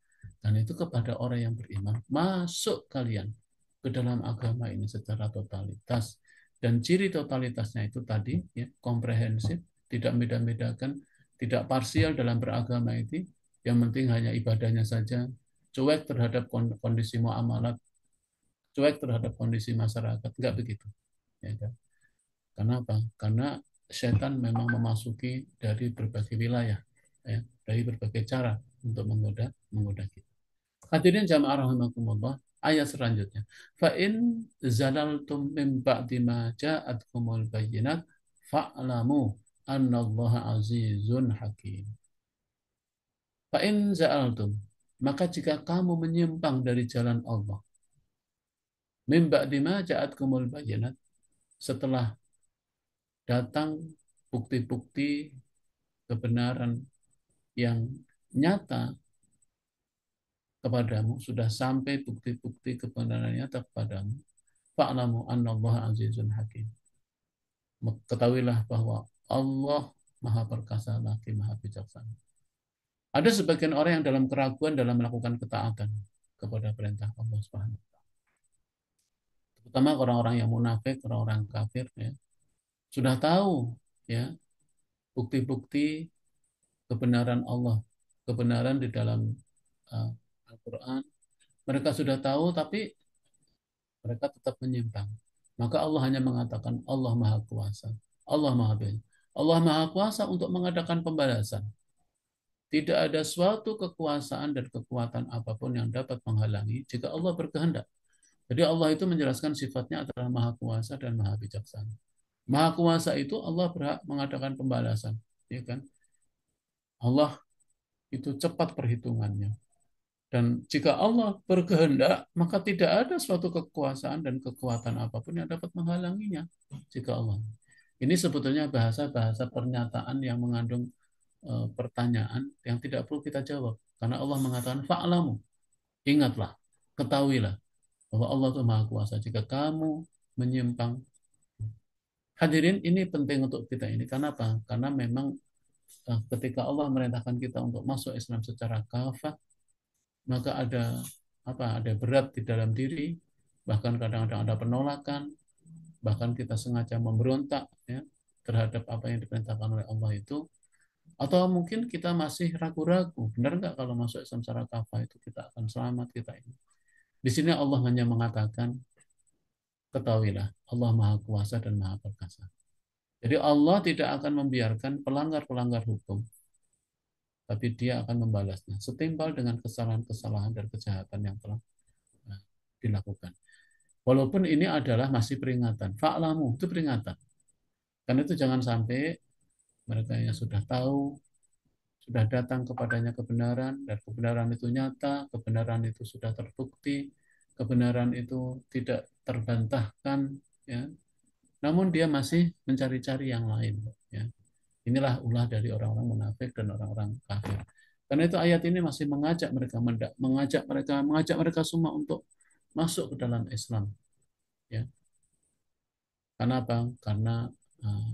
Dan itu kepada orang yang beriman, masuk kalian ke dalam agama ini secara totalitas. Dan ciri totalitasnya itu tadi ya, komprehensif, tidak beda-bedakan, tidak parsial dalam beragama itu, yang penting hanya ibadahnya saja, cuek terhadap kondisi muamalat, cuek terhadap kondisi masyarakat, enggak begitu. Ya, kan? Karena apa? Karena setan memang memasuki dari berbagai wilayah, ya, dari berbagai cara untuk menggoda kita. Hadirin jamaah rahimakumullah, ayat selanjutnya. Fa in zalaltum min ba'di ma ja'atkumul bayyinat fa'lamu annallaha azizun hakim. Fa in za'altum, maka jika kamu menyimpang dari jalan Allah, min ba'di ma ja'atkumul bayyinat, setelah datang bukti-bukti kebenaran yang nyata kepadamu, sudah sampai bukti-bukti kebenaran nyata kepadamu, fa'lamu annallaha azizun hakim. Ketahuilah bahwa Allah Maha Perkasa lagi Maha Bijaksana. Ada sebagian orang yang dalam keraguan dalam melakukan ketaatan kepada perintah Allah Subhanahu, terutama orang-orang yang munafik, orang-orang kafir, ya, sudah tahu ya bukti-bukti kebenaran Allah, kebenaran di dalam Al-Quran. Mereka sudah tahu, tapi mereka tetap menyimpang. Maka Allah hanya mengatakan Allah Maha Kuasa, Allah Maha Baik. Allah Maha Kuasa untuk mengadakan pembalasan. Tidak ada suatu kekuasaan dan kekuatan apapun yang dapat menghalangi jika Allah berkehendak. Jadi Allah itu menjelaskan sifatnya adalah Maha Kuasa dan Maha Bijaksana. Maha Kuasa itu Allah berhak mengadakan pembalasan, ya kan? Allah itu cepat perhitungannya. Dan jika Allah berkehendak, maka tidak ada suatu kekuasaan dan kekuatan apapun yang dapat menghalanginya. Jika Allah. Ini sebetulnya bahasa-bahasa pernyataan yang mengandung pertanyaan yang tidak perlu kita jawab. Karena Allah mengatakan, fa'lamu, ingatlah, ketahuilah, bahwa Allah itu Maha Kuasa. Jika kamu menyimpang, hadirin ini penting untuk kita ini. Kenapa? Karena memang ketika Allah merintahkan kita untuk masuk Islam secara kafah, maka ada berat di dalam diri, bahkan kadang-kadang ada penolakan, bahkan kita sengaja memberontak ya terhadap apa yang diperintahkan oleh Allah itu, atau mungkin kita masih ragu-ragu, benar nggak kalau masuk Islam secara kafah itu kita akan selamat kita ini. Di sini Allah hanya mengatakan, ketahuilah Allah Maha Kuasa dan Maha Perkasa. Jadi Allah tidak akan membiarkan pelanggar-pelanggar hukum, tapi Dia akan membalasnya setimpal dengan kesalahan-kesalahan dan kejahatan yang telah dilakukan. Walaupun ini adalah masih peringatan. Fa'lamu, itu peringatan. Karena itu jangan sampai mereka yang sudah tahu, sudah datang kepadanya kebenaran, dan kebenaran itu nyata, kebenaran itu sudah terbukti, kebenaran itu tidak terbantahkan, ya. Namun dia masih mencari-cari yang lain, ya. Inilah ulah dari orang-orang munafik dan orang-orang kafir. Karena itu ayat ini masih mengajak mereka semua untuk masuk ke dalam Islam, ya. Karena apa? Karena uh,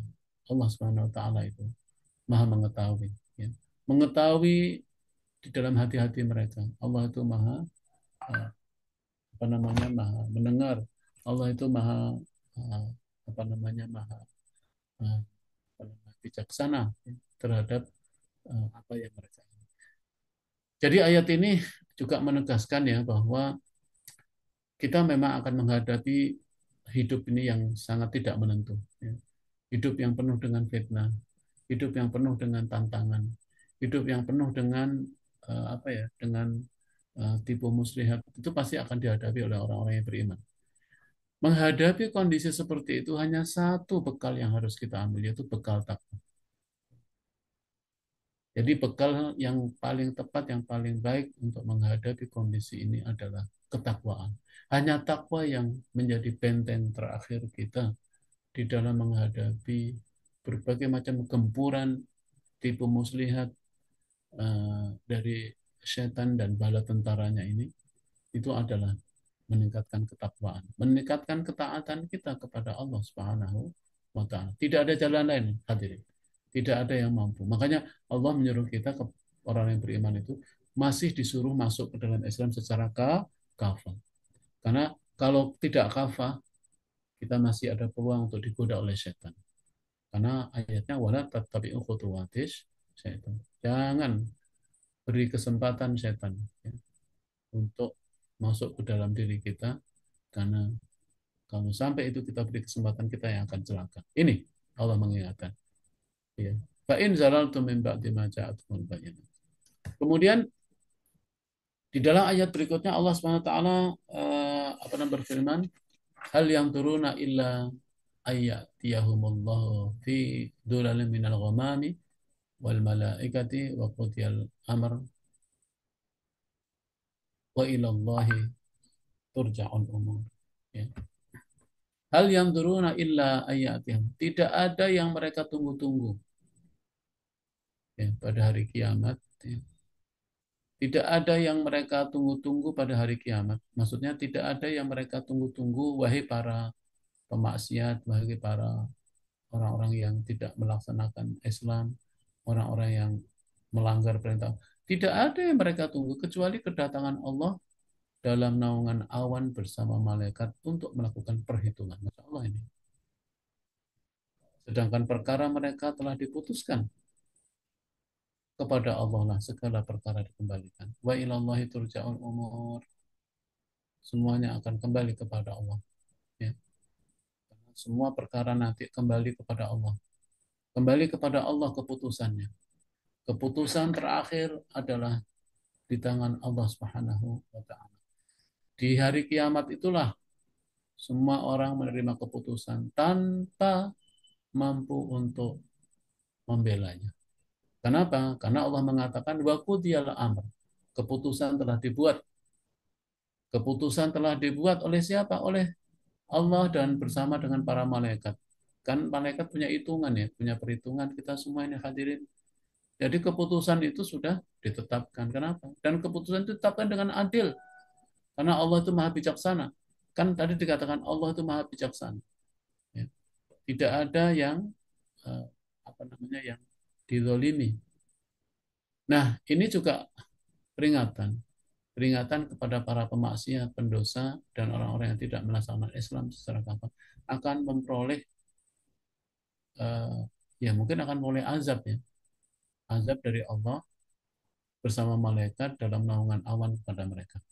Allah Subhanahu wa taala itu Maha mengetahui, ya. Mengetahui di dalam hati-hati mereka. Allah itu Maha uh, Maha mendengar. Allah itu Maha uh, Maha uh, bijaksana, ya, terhadap apa yang mereka. Jadi ayat ini juga menegaskan ya bahwa kita memang akan menghadapi hidup ini yang sangat tidak menentu, ya. Hidup yang penuh dengan fitnah, hidup yang penuh dengan tantangan, hidup yang penuh dengan apa ya, dengan tipu muslihat itu pasti akan dihadapi oleh orang-orang yang beriman. Menghadapi kondisi seperti itu hanya satu bekal yang harus kita ambil, yaitu bekal takwa. Jadi bekal yang paling tepat, yang paling baik untuk menghadapi kondisi ini adalah ketakwaan. Hanya takwa yang menjadi benteng terakhir kita di dalam menghadapi berbagai macam gempuran tipu muslihat dari setan dan bala tentaranya ini, itu adalah meningkatkan ketakwaan, meningkatkan ketaatan kita kepada Allah Subhanahu wa taala. Tidak ada jalan lain, hadirin. Tidak ada yang mampu. Makanya Allah menyuruh kita ke orang yang beriman itu masih disuruh masuk ke dalam Islam secara kafah. Karena kalau tidak kafah, kita masih ada peluang untuk digoda oleh setan. Karena ayatnya wala tattabi'u khutuwatis setan. Jangan beri kesempatan setan ya, untuk masuk ke dalam diri kita, karena kalau sampai itu kita beri kesempatan, kita yang akan celaka. Ini Allah mengingatkan. Ya. Fa'in zalaltum min ba'di ma ja'atkumul bayyinah. Kemudian di dalam ayat berikutnya Allah Subhanahu wa taala berfirman, hal yang turuna illa ayyatiyahumullahu fi dhulalin minal ghamami wal malaikati wa qudiyal amr wa ilallahi turja'ul umur. Ya. Hal yang turuna illa ayatihim. Tidak ada yang mereka tunggu-tunggu ya, pada hari kiamat. Ya. Tidak ada yang mereka tunggu-tunggu pada hari kiamat. Maksudnya tidak ada yang mereka tunggu-tunggu, wahai para pemaksiat, wahai para orang-orang yang tidak melaksanakan Islam, orang-orang yang melanggar perintah. Tidak ada yang mereka tunggu kecuali kedatangan Allah dalam naungan awan bersama malaikat untuk melakukan perhitungan. Masya Allah ini. Sedangkan perkara mereka telah diputuskan, kepada Allah lah segala perkara dikembalikan. Wa ilallahi turja'ul umur. Semuanya akan kembali kepada Allah. Ya. Semua perkara nanti kembali kepada Allah. Kembali kepada Allah keputusannya. Keputusan terakhir adalah di tangan Allah Subhanahu wa taala. Di hari kiamat itulah semua orang menerima keputusan tanpa mampu untuk membelanya. Kenapa? Karena Allah mengatakan wa qudiyal amr. Keputusan telah dibuat. Keputusan telah dibuat oleh siapa? Oleh Allah dan bersama dengan para malaikat. Kan malaikat punya hitungan ya, punya perhitungan, kita semua ini hadirin. Jadi keputusan itu sudah ditetapkan. Kenapa? Dan keputusan itu ditetapkan dengan adil. Karena Allah itu maha bijaksana. Kan tadi dikatakan Allah itu maha bijaksana. Ya. Tidak ada yang eh, yang dizolimi. Nah, ini juga peringatan. Peringatan kepada para pemaksiat, pendosa, dan orang-orang yang tidak melaksanakan Islam secara kafah akan memperoleh ya mungkin akan memperoleh azab ya, azab dari Allah bersama malaikat dalam naungan awan kepada mereka.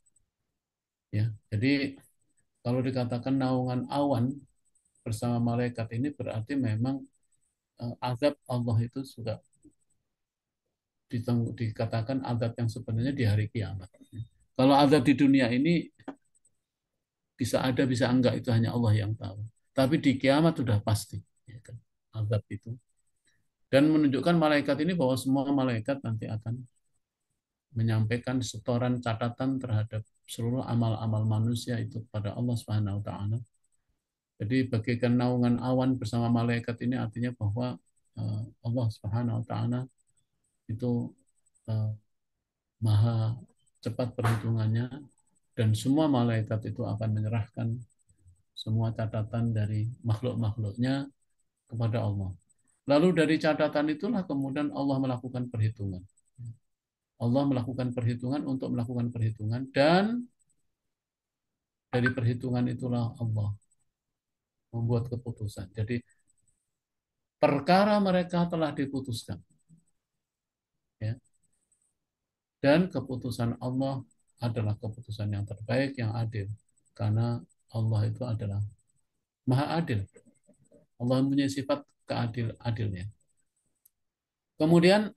Ya, jadi kalau dikatakan naungan awan bersama malaikat ini berarti memang azab Allah itu juga dikatakan azab yang sebenarnya di hari kiamat. Kalau azab di dunia ini bisa ada, bisa enggak, itu hanya Allah yang tahu. Tapi di kiamat sudah pasti, ya kan, azab itu. Dan menunjukkan malaikat ini bahwa semua malaikat nanti akan menyampaikan setoran catatan terhadap seluruh amal-amal manusia itu pada Allah Subhanahu wa taala. Jadi bagaikan naungan awan bersama malaikat ini artinya bahwa Allah Subhanahu wa taala itu uh, maha cepat perhitungannya, dan semua malaikat itu akan menyerahkan semua catatan dari makhluk-makhluknya kepada Allah. Lalu dari catatan itulah kemudian Allah melakukan perhitungan. Allah melakukan perhitungan untuk melakukan perhitungan, dan dari perhitungan itulah Allah membuat keputusan. Jadi perkara mereka telah diputuskan. Ya. Dan keputusan Allah adalah keputusan yang terbaik, yang adil. Karena Allah itu adalah maha adil. Allah mempunyai sifat keadil-adilnya. Kemudian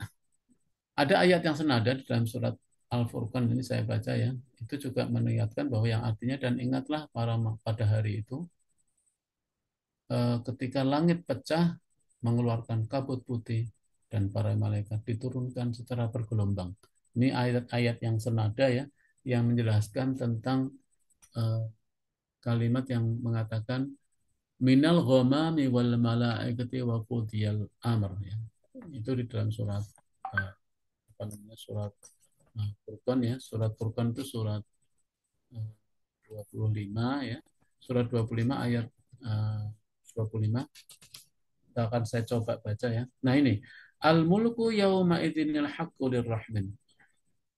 ada ayat yang senada di dalam surat Al-Furqan ini saya baca ya, itu juga mengingatkan bahwa yang artinya dan ingatlah pada hari itu ketika langit pecah mengeluarkan kabut putih dan para malaikat diturunkan secara bergelombang. Ini ayat-ayat yang senada ya, yang menjelaskan tentang eh, kalimat yang mengatakan minal ghamami wal malaikati wa qudiyal amr ya. Itu di dalam surat apa namanya surat Furqan ya. Surat Furqan itu surat eh, 25 ya. Surat 25 ayat 25 akan saya coba baca ya. Nah ini al-mulku yauma idzinil haqqu lirrahman.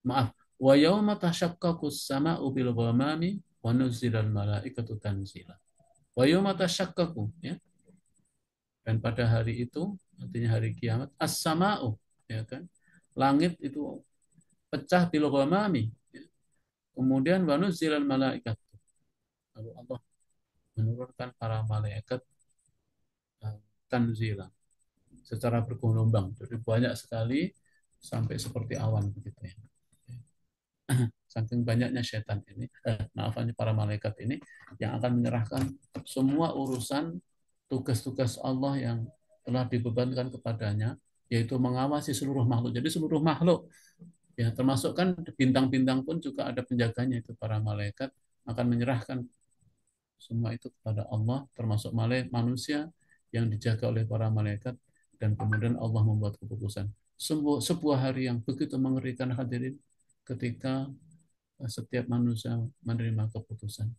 Maaf. Wa yauma tashaqqaqus sama'u bil ghamami wa nuzzilal malaikatu tanzila. Wa yauma tashaqqaqu ya. Dan pada hari itu artinya hari kiamat as-sama'u ya kan. Langit itu pecah bil ghamami. Ya. Kemudian wa nuzzilal malaikat. Lalu Allah menurunkan para malaikat tanzila secara bergelombang. Jadi banyak sekali sampai seperti awan begitu ya. Saking banyaknya setan ini, maafannya para malaikat ini yang akan menyerahkan semua urusan tugas-tugas Allah yang telah dibebankan kepadanya, yaitu mengawasi seluruh makhluk. Jadi seluruh makhluk, ya termasuk kan bintang-bintang pun juga ada penjaganya itu para malaikat akan menyerahkan semua itu kepada Allah, termasuk manusia yang dijaga oleh para malaikat dan kemudian Allah membuat keputusan. Sebuah hari yang begitu mengerikan hadirin ketika setiap manusia menerima keputusan.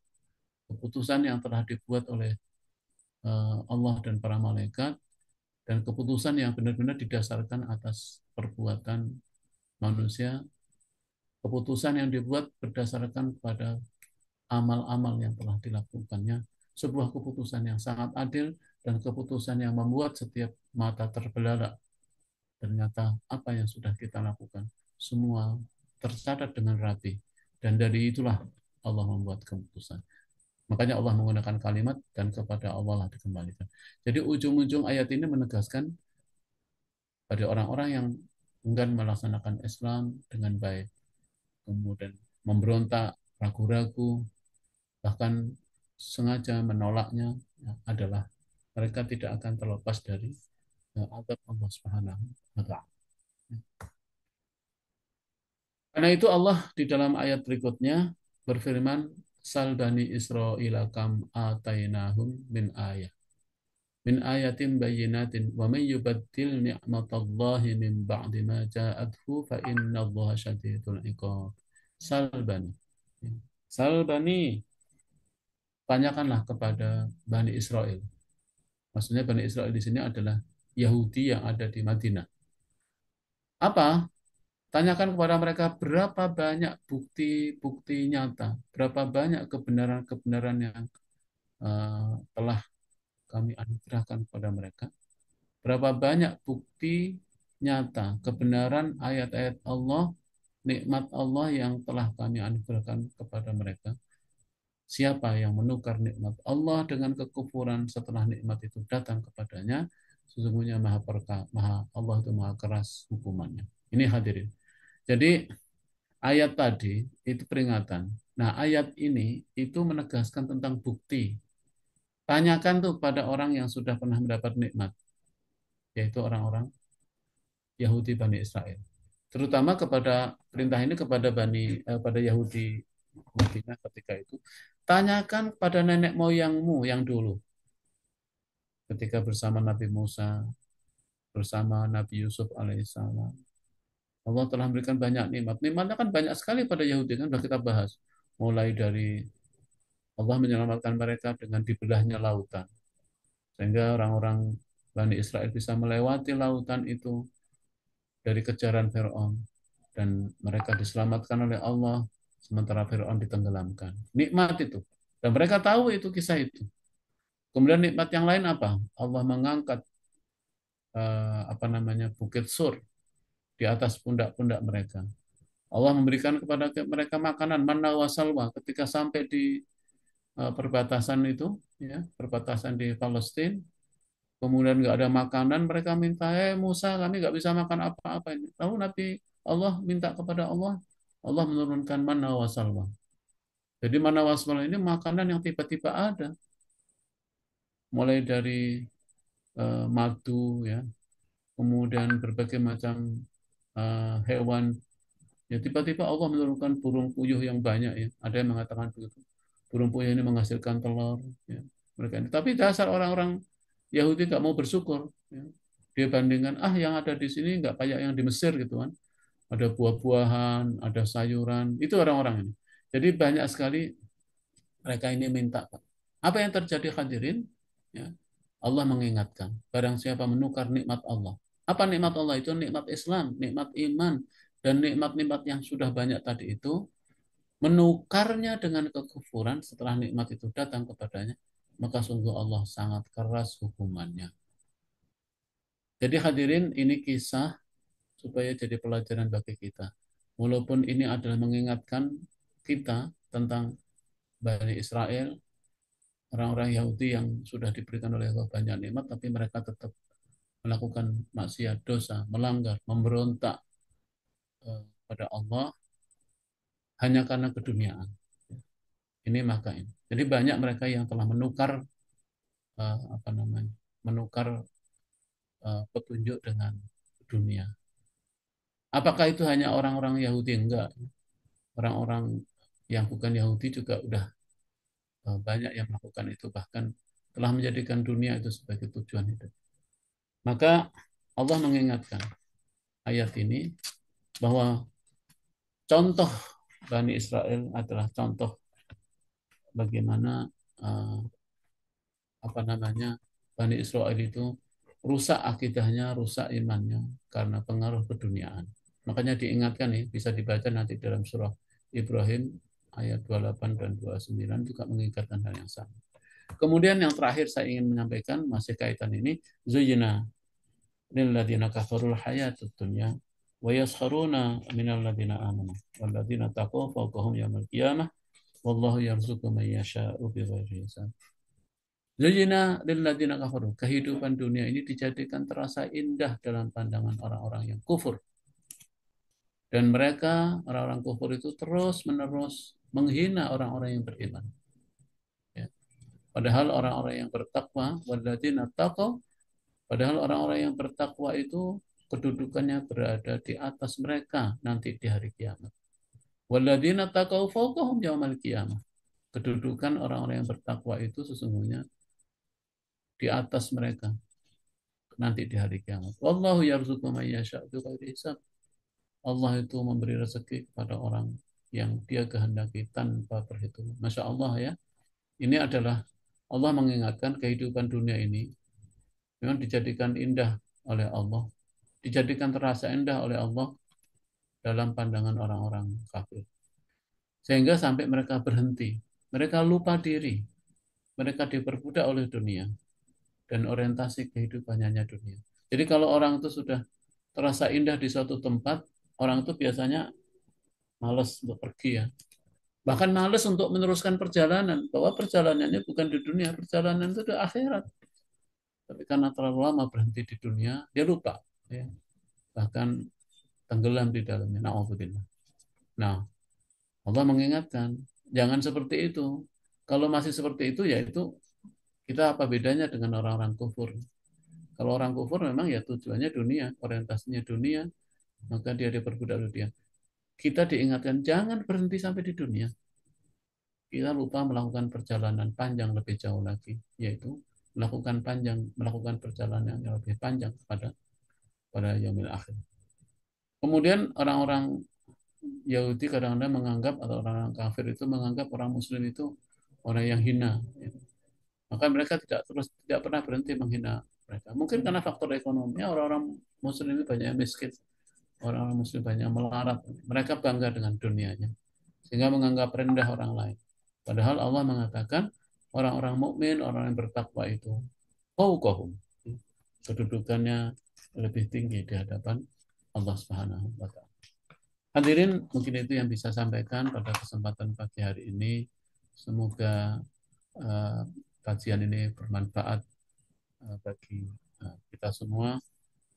Keputusan yang telah dibuat oleh Allah dan para malaikat dan keputusan yang benar-benar didasarkan atas perbuatan manusia, keputusan yang dibuat berdasarkan pada amal-amal yang telah dilakukannya, sebuah keputusan yang sangat adil dan keputusan yang membuat setiap mata terbelalak. Ternyata apa yang sudah kita lakukan semua tercatat dengan rapi dan dari itulah Allah membuat keputusan. Makanya Allah menggunakan kalimat dan kepada Allah lah dikembalikan. Jadi ujung-ujung ayat ini menegaskan pada orang-orang yang enggan melaksanakan Islam dengan baik, kemudian memberontak, ragu-ragu, bahkan sengaja menolaknya, ya, adalah mereka tidak akan terlepas dari azab Allah Subhanahu wa taala. Karena itu Allah di dalam ayat berikutnya berfirman, Sal bani Israila kam atainahum min ayat. Min ayatin bayyinatin wa man yubaddil ni'matallahi min ba'di ma ja'athu fa innallaha syadidul iqab. Sal bani. Sal bani, tanyakanlah kepada Bani Israel. Maksudnya Bani Israel di sini adalah Yahudi yang ada di Madinah. Apa? Tanyakan kepada mereka berapa banyak bukti-bukti nyata, berapa banyak kebenaran-kebenaran yang telah kami anugerahkan kepada mereka, berapa banyak bukti nyata, kebenaran ayat-ayat Allah, nikmat Allah yang telah kami anugerahkan kepada mereka. Siapa yang menukar nikmat Allah dengan kekufuran setelah nikmat itu datang kepadanya, sesungguhnya Allah itu maha keras hukumannya. Ini hadirin. Jadi ayat tadi itu peringatan. Nah, ayat ini itu menegaskan tentang bukti. Tanyakan tuh pada orang yang sudah pernah mendapat nikmat, yaitu orang-orang Yahudi Bani Israel. Terutama kepada perintah ini kepada pada Yahudi Madinah ketika itu. Tanyakan pada nenek moyangmu yang dulu ketika bersama Nabi Musa, bersama Nabi Yusuf alaihissalam. Allah telah memberikan banyak nikmat. Nikmatnya kan banyak sekali pada Yahudi kan sudah kita bahas. Mulai dari Allah menyelamatkan mereka dengan dibelahnya lautan. Sehingga orang-orang Bani Israel bisa melewati lautan itu dari kejaran Fir'aun. Dan mereka diselamatkan oleh Allah sementara Fir'aun ditenggelamkan. Nikmat itu. Dan mereka tahu itu kisah itu. Kemudian nikmat yang lain apa? Allah mengangkat apa namanya Bukit Sur di atas pundak-pundak mereka. Allah memberikan kepada mereka makanan manna wa salwa ketika sampai di perbatasan itu, ya, perbatasan di Palestina. Kemudian nggak ada makanan, mereka minta, Musa, kami nggak bisa makan apa-apa ini. Lalu Nabi Allah minta kepada Allah, Allah menurunkan manna wa salwa. Jadi manna wa salwa ini makanan yang tiba-tiba ada, mulai dari madu ya, kemudian berbagai macam hewan. Ya tiba-tiba Allah menurunkan burung puyuh yang banyak ya. Ada yang mengatakan begitu. Burung puyuh ini menghasilkan telur. Ya. Mereka ini. Tapi dasar orang-orang Yahudi nggak mau bersyukur. Ya. Dia bandingkan, yang ada di sini nggak kayak yang di Mesir gitu kan. Ada buah-buahan, ada sayuran. Itu orang-orang ini. Jadi banyak sekali mereka ini minta. Apa yang terjadi hadirin? Ya. Allah mengingatkan, barang siapa menukar nikmat Allah. Apa nikmat Allah itu? Nikmat Islam, nikmat iman, dan nikmat-nikmat yang sudah banyak tadi itu, menukarnya dengan kekufuran setelah nikmat itu datang kepadanya, maka sungguh Allah sangat keras hukumannya. Jadi hadirin, ini kisah supaya jadi pelajaran bagi kita. Walaupun ini adalah mengingatkan kita tentang Bani Israel, orang-orang Yahudi yang sudah diberikan oleh Allah banyak nikmat, tapi mereka tetap melakukan maksiat, dosa, melanggar, memberontak pada Allah hanya karena keduniaan. Ini maka ini. Jadi banyak mereka yang telah menukar apa namanya, menukar petunjuk dengan dunia. Apakah itu hanya orang-orang Yahudi? Enggak. Orang-orang yang bukan Yahudi juga udah banyak yang melakukan itu, bahkan telah menjadikan dunia itu sebagai tujuan hidup. Maka Allah mengingatkan ayat ini bahwa contoh Bani Israel adalah contoh bagaimana uh, apa namanya Bani Israel itu rusak akidahnya, rusak imannya karena pengaruh keduniaan. Makanya diingatkan nih, bisa dibaca nanti dalam surah Ibrahim ayat 28 dan 29 juga mengingatkan hal yang sama. Kemudian yang terakhir saya ingin menyampaikan masih kaitan ini, zuyyina lilladzina kafarul hayatud dunya wa yaskharuna minal ladzina amanu wal ladzina taqaw fawqahum yaumil qiyamah wallahu yarzuqu man yasha'u bighairi hisab. Zayyina lilladzina kafaru. Kehidupan dunia ini dijadikan terasa indah dalam pandangan orang-orang yang kufur. Dan mereka, orang-orang kufur itu terus-menerus menghina orang-orang yang beriman. Ya. Padahal orang-orang yang bertakwa, walladzina taqaw, padahal orang-orang yang bertakwa itu kedudukannya berada di atas mereka nanti di hari kiamat. Walladzina taqaw fawqahum yaumal qiyamah. Kedudukan orang-orang yang bertakwa itu sesungguhnya di atas mereka nanti di hari kiamat. Wallahu yarzuqu man yasha'u bighairi hisab. Allah itu memberi rezeki kepada orang yang dia kehendaki tanpa perhitungan. Masya Allah ya. Ini adalah Allah mengingatkan kehidupan dunia ini memang dijadikan indah oleh Allah, dijadikan terasa indah oleh Allah dalam pandangan orang-orang kafir. Sehingga sampai mereka berhenti. Mereka lupa diri. Mereka diperbudak oleh dunia dan orientasi kehidupannya hanya dunia. Jadi kalau orang itu sudah terasa indah di suatu tempat, orang itu biasanya malas untuk pergi ya. Bahkan malas untuk meneruskan perjalanan, bahwa perjalanannya bukan di dunia, perjalanan itu di akhirat. Tapi karena terlalu lama berhenti di dunia, dia lupa. Ya. Bahkan tenggelam di dalamnya. Na'udzubillah. Nah, Allah mengingatkan, jangan seperti itu. Kalau masih seperti itu, ya itu kita apa bedanya dengan orang-orang kufur. Kalau orang kufur memang ya tujuannya dunia, orientasinya dunia, maka dia diperbudak oleh dia. Kita diingatkan jangan berhenti sampai di dunia. Kita lupa melakukan perjalanan panjang lebih jauh lagi, yaitu melakukan perjalanan yang lebih panjang pada yaumil akhir. Kemudian orang-orang Yahudi kadang-kadang menganggap atau orang-orang kafir itu menganggap orang Muslim itu orang yang hina. Maka mereka tidak pernah berhenti menghina mereka. Mungkin karena faktor ekonominya orang-orang Muslim ini banyak yang miskin, orang-orang Muslim banyak yang melarat. Mereka bangga dengan dunianya sehingga menganggap rendah orang lain. Padahal Allah mengatakan orang-orang mukmin, orang yang bertakwa itu fauqahum, kedudukannya lebih tinggi di hadapan Allah Subhanahu wa taala. Hadirin, mungkin itu yang bisa sampaikan pada kesempatan pagi hari ini. Semoga kajian ini bermanfaat bagi kita semua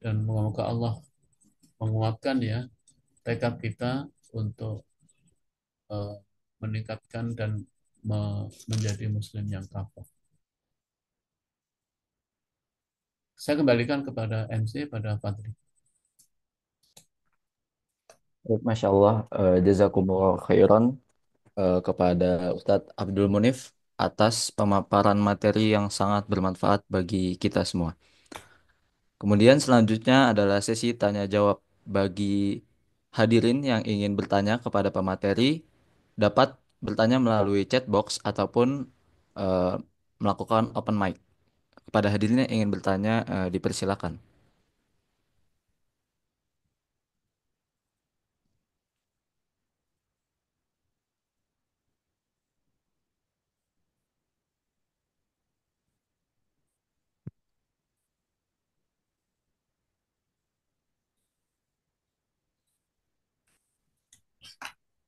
dan semoga Allah menguatkan ya tekad kita untuk eh, meningkatkan dan menjadi Muslim yang kafah. Saya kembalikan kepada MC pada Fadli. Baik, Masya Allah, jazakumullah khairan kepada Ustadz Abdul Munif atas pemaparan materi yang sangat bermanfaat bagi kita semua. Kemudian selanjutnya adalah sesi tanya jawab bagi hadirin yang ingin bertanya kepada pemateri dapat bertanya melalui chat box ataupun eh, melakukan open mic. Kepada hadirin yang ingin bertanya dipersilakan.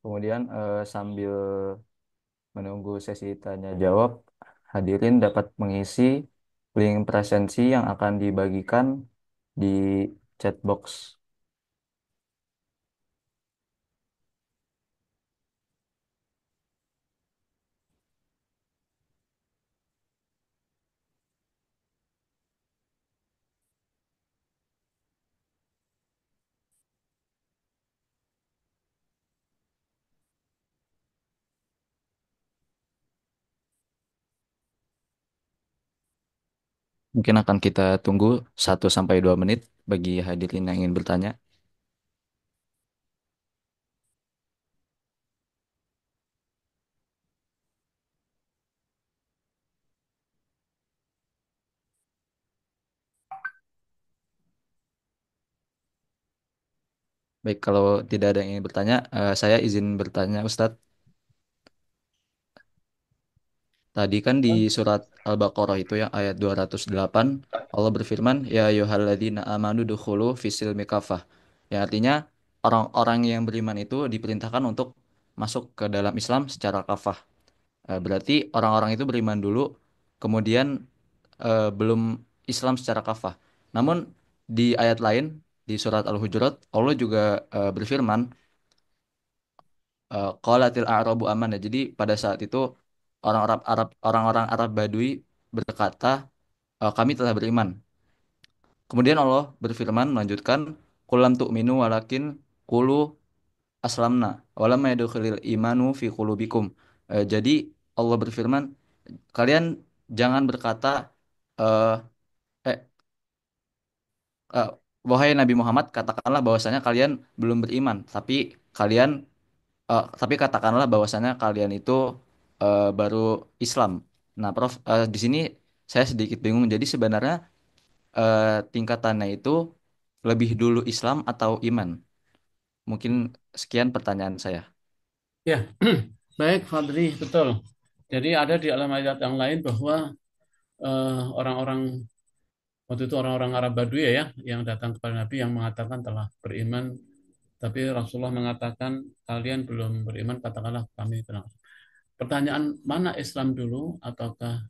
Kemudian sambil menunggu sesi tanya jawab, hadirin dapat mengisi link presensi yang akan dibagikan di chat box. Mungkin akan kita tunggu 1 sampai 2 menit bagi hadirin yang ingin bertanya. Baik, kalau tidak ada yang ingin bertanya, saya izin bertanya, Ustadz. Tadi kan di surat Al-Baqarah itu ya ayat 208 Allah berfirman ya ayyuhalladzina amanu dukhulu fisilmi kafah. Ya artinya orang-orang yang beriman itu diperintahkan untuk masuk ke dalam Islam secara kafah. Berarti orang-orang itu beriman dulu kemudian belum Islam secara kafah. Namun di ayat lain di surat Al-Hujurat Allah juga berfirman qalatil a'rabu aman ya. Jadi pada saat itu orang-orang Arab Badui berkata, kami telah beriman. Kemudian Allah berfirman melanjutkan, "Qulam tu'minu walakin qulu aslamna walam yadkhulil imanu fi qulubikum." Jadi Allah berfirman, kalian jangan berkata eh, eh, eh, wahai Nabi Muhammad, katakanlah bahwasanya kalian belum beriman, kalian tapi katakanlah bahwasanya kalian itu baru Islam. Nah, Prof, di sini saya sedikit bingung. Jadi sebenarnya tingkatannya itu lebih dulu Islam atau iman? Mungkin sekian pertanyaan saya. Ya, baik Fadli, betul. Jadi ada di alam ayat yang lain bahwa orang-orang waktu itu orang-orang Arab Badui ya yang datang kepada Nabi yang mengatakan telah beriman, tapi Rasulullah mengatakan kalian belum beriman, katakanlah kami telah. Pertanyaan mana Islam dulu ataukah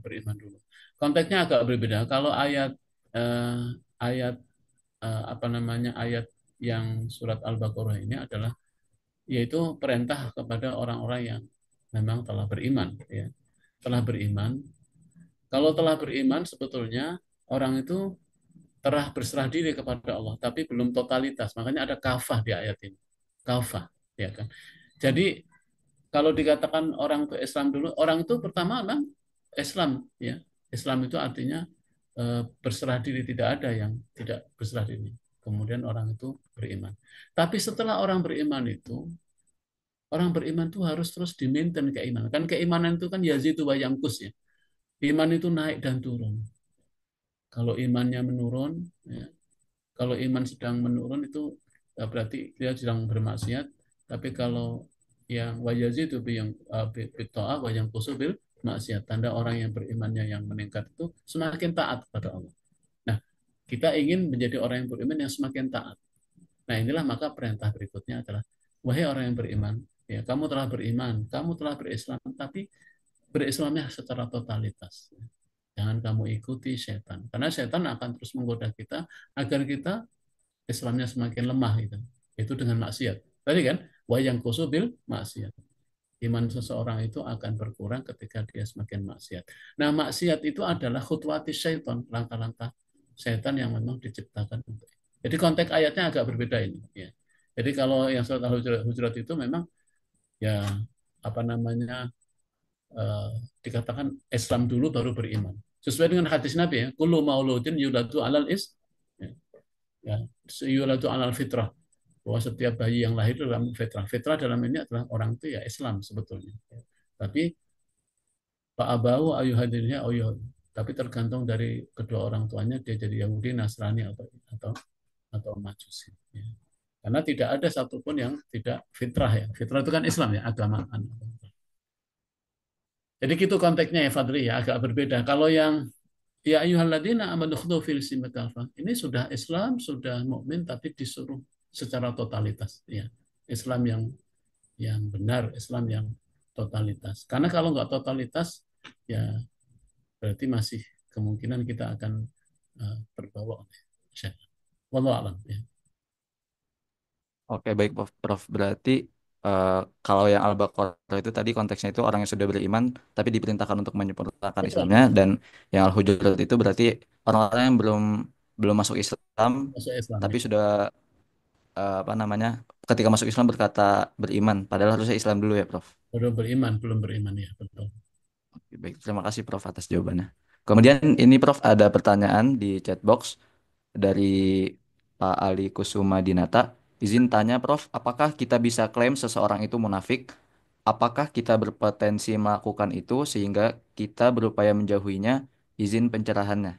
beriman dulu? Konteksnya agak berbeda. Kalau ayat eh, ayat apa namanya ayat yang surat Al-Baqarah ini adalah yaitu perintah kepada orang-orang yang memang telah beriman ya. Telah beriman. Kalau telah beriman sebetulnya orang itu telah berserah diri kepada Allah tapi belum totalitas. Makanya ada kafah di ayat ini. Kafah ya kan. Jadi kalau dikatakan orang itu Islam dulu, orang itu pertama memang Islam ya. Islam itu artinya berserah diri, tidak ada yang tidak berserah diri. Kemudian orang itu beriman. Tapi setelah orang beriman itu, orang beriman itu harus terus di-maintain keimanan. Kan keimanan itu kan yazidu wa yangkus ya. Iman itu naik dan turun. Kalau imannya menurun, ya, kalau iman sedang menurun itu ya berarti dia sedang bermaksiat. Tapi kalau yang wajazi itu yang bitoa yang kusubil maksiat, tanda orang yang berimannya yang meningkat itu semakin taat kepada Allah. Nah, kita ingin menjadi orang yang beriman yang semakin taat. Nah, inilah maka perintah berikutnya adalah wahai orang yang beriman, ya kamu telah beriman, kamu telah berislam, tapi berislamnya secara totalitas. Jangan kamu ikuti setan, karena setan akan terus menggoda kita agar kita Islamnya semakin lemah itu dengan maksiat. Tadi kan Wa yang kusubil maksiat. Iman seseorang itu akan berkurang ketika dia semakin maksiat. Nah, maksiat itu adalah khutwati syaitan, langkah-langkah syaitan yang memang diciptakan untuk. Jadi konteks ayatnya agak berbeda ini. Ya. Jadi kalau yang surat Al-Hujurat itu memang ya apa namanya eh, dikatakan Islam dulu baru beriman. Sesuai dengan hadis Nabi ya, kullu mauludin yuladu alal is ya, ya, yuladu alal fitrah, bahwa setiap bayi yang lahir dalam fitrah. Fitrah dalam ini adalah orang itu ya Islam sebetulnya. Tapi Pak Abau ayuhadirnya ayuh. Tapi tergantung dari kedua orang tuanya dia jadi Yahudi, Nasrani atau Majusi. Ya. Karena tidak ada satupun yang tidak fitrah ya. Fitrah itu kan Islam ya, agama. Jadi gitu konteksnya ya Fadli ya, agak berbeda. Kalau yang ya ayyuhalladzina amanu khudhu fil silmi kafah. Ini sudah Islam, sudah mukmin tapi disuruh secara totalitas ya. Islam yang benar, Islam yang totalitas. Karena kalau nggak totalitas ya berarti masih kemungkinan kita akan terbawa oleh syaitan. Wallahu a'lam ya. Oke, baik Prof. Berarti eh, kalau yang Al-Baqarah itu tadi konteksnya itu orang yang sudah beriman tapi diperintahkan untuk menyempurnakan Betul, Islamnya, dan yang Al-Hujurat itu berarti orang-orang yang belum belum masuk Islam masuk Islam tapi ya. sudah apa namanya, ketika masuk Islam berkata beriman padahal harusnya Islam dulu ya Prof. Belum beriman, belum beriman ya, betul. Oke, baik, terima kasih Prof atas jawabannya. Kemudian ini Prof ada pertanyaan di chat box dari Pak Ali Kusuma Dinata. Izin tanya Prof, apakah kita bisa klaim seseorang itu munafik? Apakah kita berpotensi melakukan itu sehingga kita berupaya menjauhinya? Izin pencerahannya.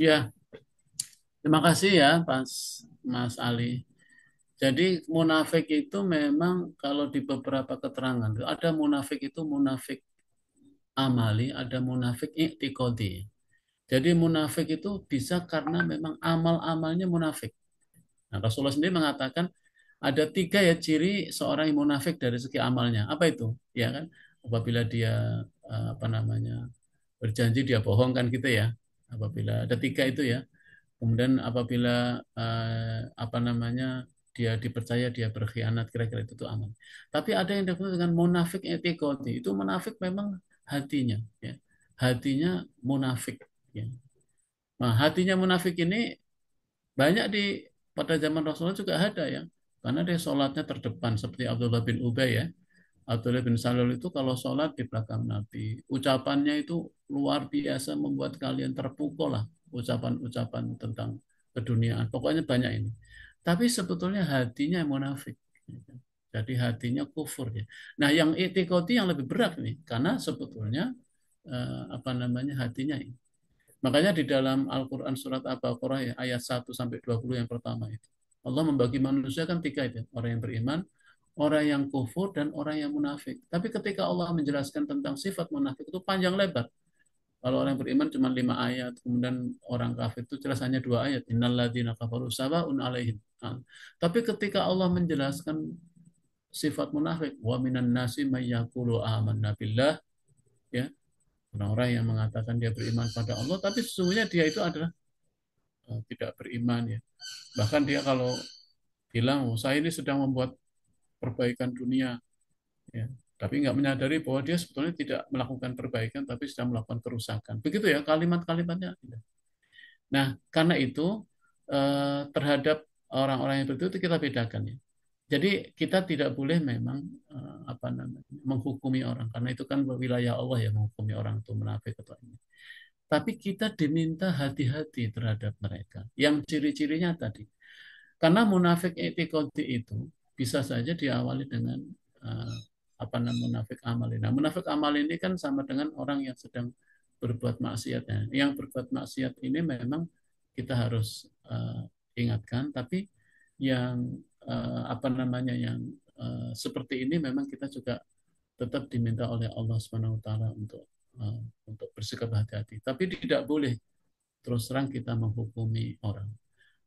Ya, terima kasih ya, Mas Ali. Jadi munafik itu memang kalau di beberapa keterangan ada munafik itu munafik amali, ada munafik i'tiqadi. Jadi munafik itu bisa karena memang amal-amalnya munafik. Nah, Rasulullah sendiri mengatakan ada tiga ya ciri seorang yang munafik dari segi amalnya. Apa itu? Ya kan? Apabila dia apa namanya berjanji dia bohong kan gitu ya. Apabila ada tiga itu ya. Kemudian apabila apa namanya dia dipercaya dia berkhianat kira-kira itu tuh aman. Tapi ada yang disebut dengan munafik etikoti. Itu munafik memang hatinya ya. Hatinya munafik ya. Nah, hatinya munafik ini banyak di pada zaman Rasulullah juga ada ya. Karena dia sholatnya terdepan seperti Abdullah bin Ubay ya. Abdullah bin Salul itu kalau sholat di belakang Nabi. Ucapannya itu luar biasa membuat kalian terpukul lah. Ucapan-ucapan tentang keduniaan. Pokoknya banyak ini. Tapi sebetulnya hatinya yang munafik. Jadi hatinya kufur ya. Nah yang itikoti yang lebih berat nih. Karena sebetulnya apa namanya hatinya ini. Makanya di dalam Al-Quran surat Al-Baqarah ya, ayat 1 sampai 20 yang pertama itu. Allah membagi manusia kan tiga itu. Orang yang beriman, orang yang kufur, dan orang yang munafik. Tapi ketika Allah menjelaskan tentang sifat munafik itu panjang lebar. Kalau orang yang beriman cuma 5 ayat, kemudian orang kafir itu jelas hanya 2 ayat. Innalladzina kafaru sawa'un alaihim. Nah, tapi ketika Allah menjelaskan sifat munafik, wa minan nasi may yaqulu amanna billah, ya, orang-orang yang mengatakan dia beriman pada Allah, tapi sesungguhnya dia itu adalah tidak beriman ya. Bahkan dia kalau bilang, oh, saya ini sedang membuat perbaikan dunia, ya, tapi nggak menyadari bahwa dia sebetulnya tidak melakukan perbaikan, tapi sedang melakukan kerusakan. Begitu ya kalimat-kalimatnya. Nah, karena itu terhadap orang-orang yang seperti itu kita bedakan ya. Jadi kita tidak boleh memang apa namanya menghukumi orang karena itu kan wilayah Allah ya menghukumi orang itu munafik atau ini. Tapi kita diminta hati-hati terhadap mereka. Yang ciri-cirinya tadi. Karena munafik etikoti itu bisa saja diawali dengan uh, apa namanya munafik amal. Nah, munafik amal ini kan sama dengan orang yang sedang berbuat maksiat. Ya. Yang berbuat maksiat ini memang kita harus ingatkan, tapi yang apa namanya yang seperti ini memang kita juga tetap diminta oleh Allah Subhanahu wa taala untuk bersikap hati-hati. Tapi tidak boleh terus terang kita menghukumi orang.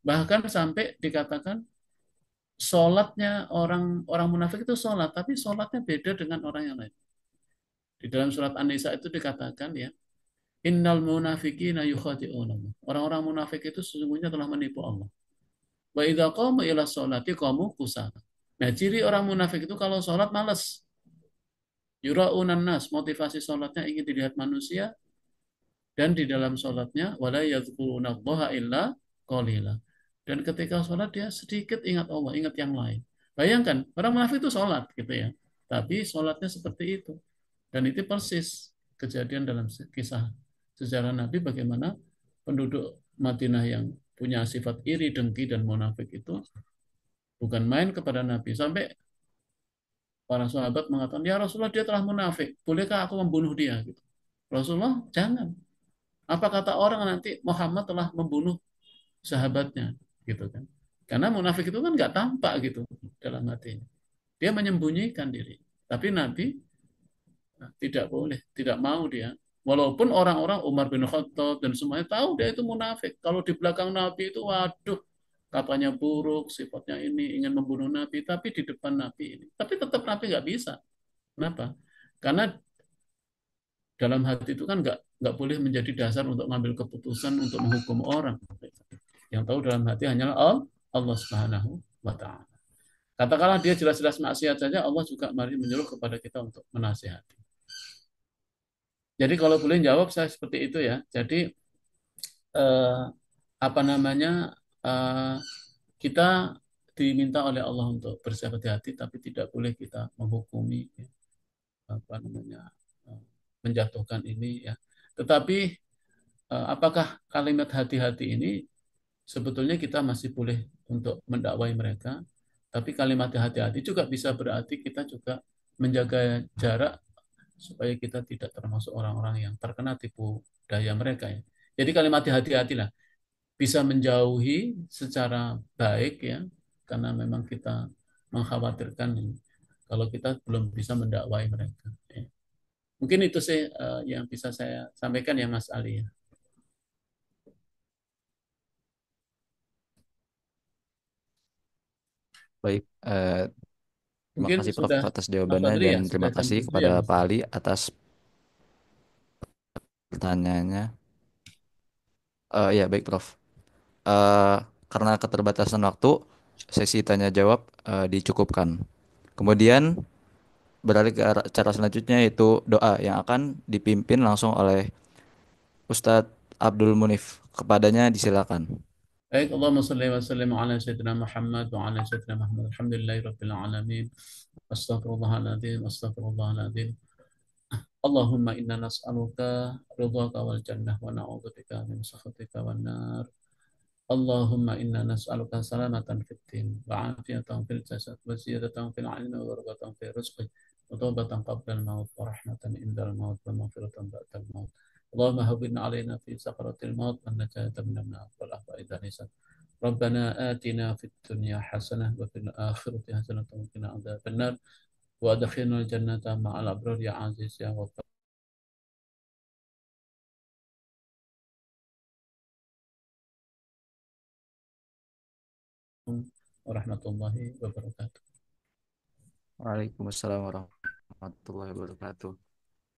Bahkan sampai dikatakan sholatnya orang orang munafik itu sholat, tapi sholatnya beda dengan orang yang lain. Di dalam surat An-Nisa itu dikatakan ya, innal munafiqina yukhadi'un Allah. Orang-orang munafik itu sesungguhnya telah menipu Allah. Wa idza qamu ila sholati qamu kusala. Nah, ciri orang munafik itu kalau sholat malas. Yura'unan nas, motivasi sholatnya ingin dilihat manusia, dan di dalam sholatnya wala yadhkurunallaha illa qalila. Dan ketika sholat dia sedikit ingat Allah, ingat yang lain. Bayangkan, orang munafik itu sholat gitu ya. Tapi sholatnya seperti itu. Dan itu persis kejadian dalam kisah sejarah Nabi bagaimana penduduk Madinah yang punya sifat iri, dengki, dan munafik itu bukan main kepada Nabi. Sampai para sahabat mengatakan, ya Rasulullah dia telah munafik. Bolehkah aku membunuh dia? Gitu. Rasulullah, jangan. Apa kata orang nanti Muhammad telah membunuh sahabatnya, gitu kan? Karena munafik itu kan nggak tampak gitu dalam hatinya. Dia menyembunyikan diri. Tapi Nabi tidak boleh, tidak mau dia. Walaupun orang-orang Umar bin Khattab dan semuanya tahu dia itu munafik. Kalau di belakang Nabi itu, waduh, katanya buruk, sifatnya ini, ingin membunuh Nabi. Tapi di depan Nabi ini. Tapi tetap Nabi nggak bisa. Kenapa? Karena dalam hati itu kan nggak boleh menjadi dasar untuk mengambil keputusan untuk menghukum orang. Yang tahu dalam hati hanyalah Allah Subhanahu wa taala. Katakanlah dia jelas-jelas maksiat saja, Allah juga mari menyuruh kepada kita untuk menasihati. Jadi kalau boleh jawab saya seperti itu ya. Jadi eh, apa namanya, eh, kita diminta oleh Allah untuk bersiap hati, tapi tidak boleh kita menghukumi, ya, apa namanya, eh, menjatuhkan ini ya. Tetapi apakah kalimat hati-hati ini sebetulnya kita masih boleh untuk mendakwai mereka, tapi kalimat hati-hati juga bisa berarti kita juga menjaga jarak supaya kita tidak termasuk orang-orang yang terkena tipu daya mereka ya. Jadi kalimat hati-hatilah bisa menjauhi secara baik ya, karena memang kita mengkhawatirkan kalau kita belum bisa mendakwai mereka. Ya. Mungkin itu sih yang bisa saya sampaikan ya Mas Ali. Ya. Baik, terima Mungkin kasih Prof sudah atas Mas jawabannya Badri dan ya, sudah terima jam kasih 7 ya kepada Mas. Pak Ali atas pertanyaannya. Ya baik Prof. Eh, karena keterbatasan waktu, sesi tanya jawab dicukupkan. Kemudian beralih ke cara selanjutnya yaitu doa yang akan dipimpin langsung oleh Ustadz Abdul Munif. Kepadanya disilakan. Baik, Allahumma salli wa sallim ala Sayyidina Muhammad wa ala Sayyidina Muhammad. Alhamdulillahi Rabbil Alamin. Astaghfirullahaladzim, astaghfirullahaladzim. Allahumma inna nas'aluka ridhaka wal jannah wa na'udzubika min sakhatika wan nar. Allahumma inna nas'aluka salamatan fid din wa afiyatan fil jasad wa ziyadatan fil ilmi wa barakatan fil rizqi wa tawbatan qabla al-maut wa rahmatan indal maut wa maghfiratan ba'dal maut. Allahumma hawwin alaina fi sakaratil maut wa najatan minan nar wal ahwa'i dhanisat. ربنا آتنا في الدنيا حسنة وفي الآخرة حسنة وقنا عذاب النار وأدخلنا الجنة مع الأبرار يا عزيز يا غفار ورحمة الله وبركاته. Waalaikumsalam warahmatullahi wabarakatuh.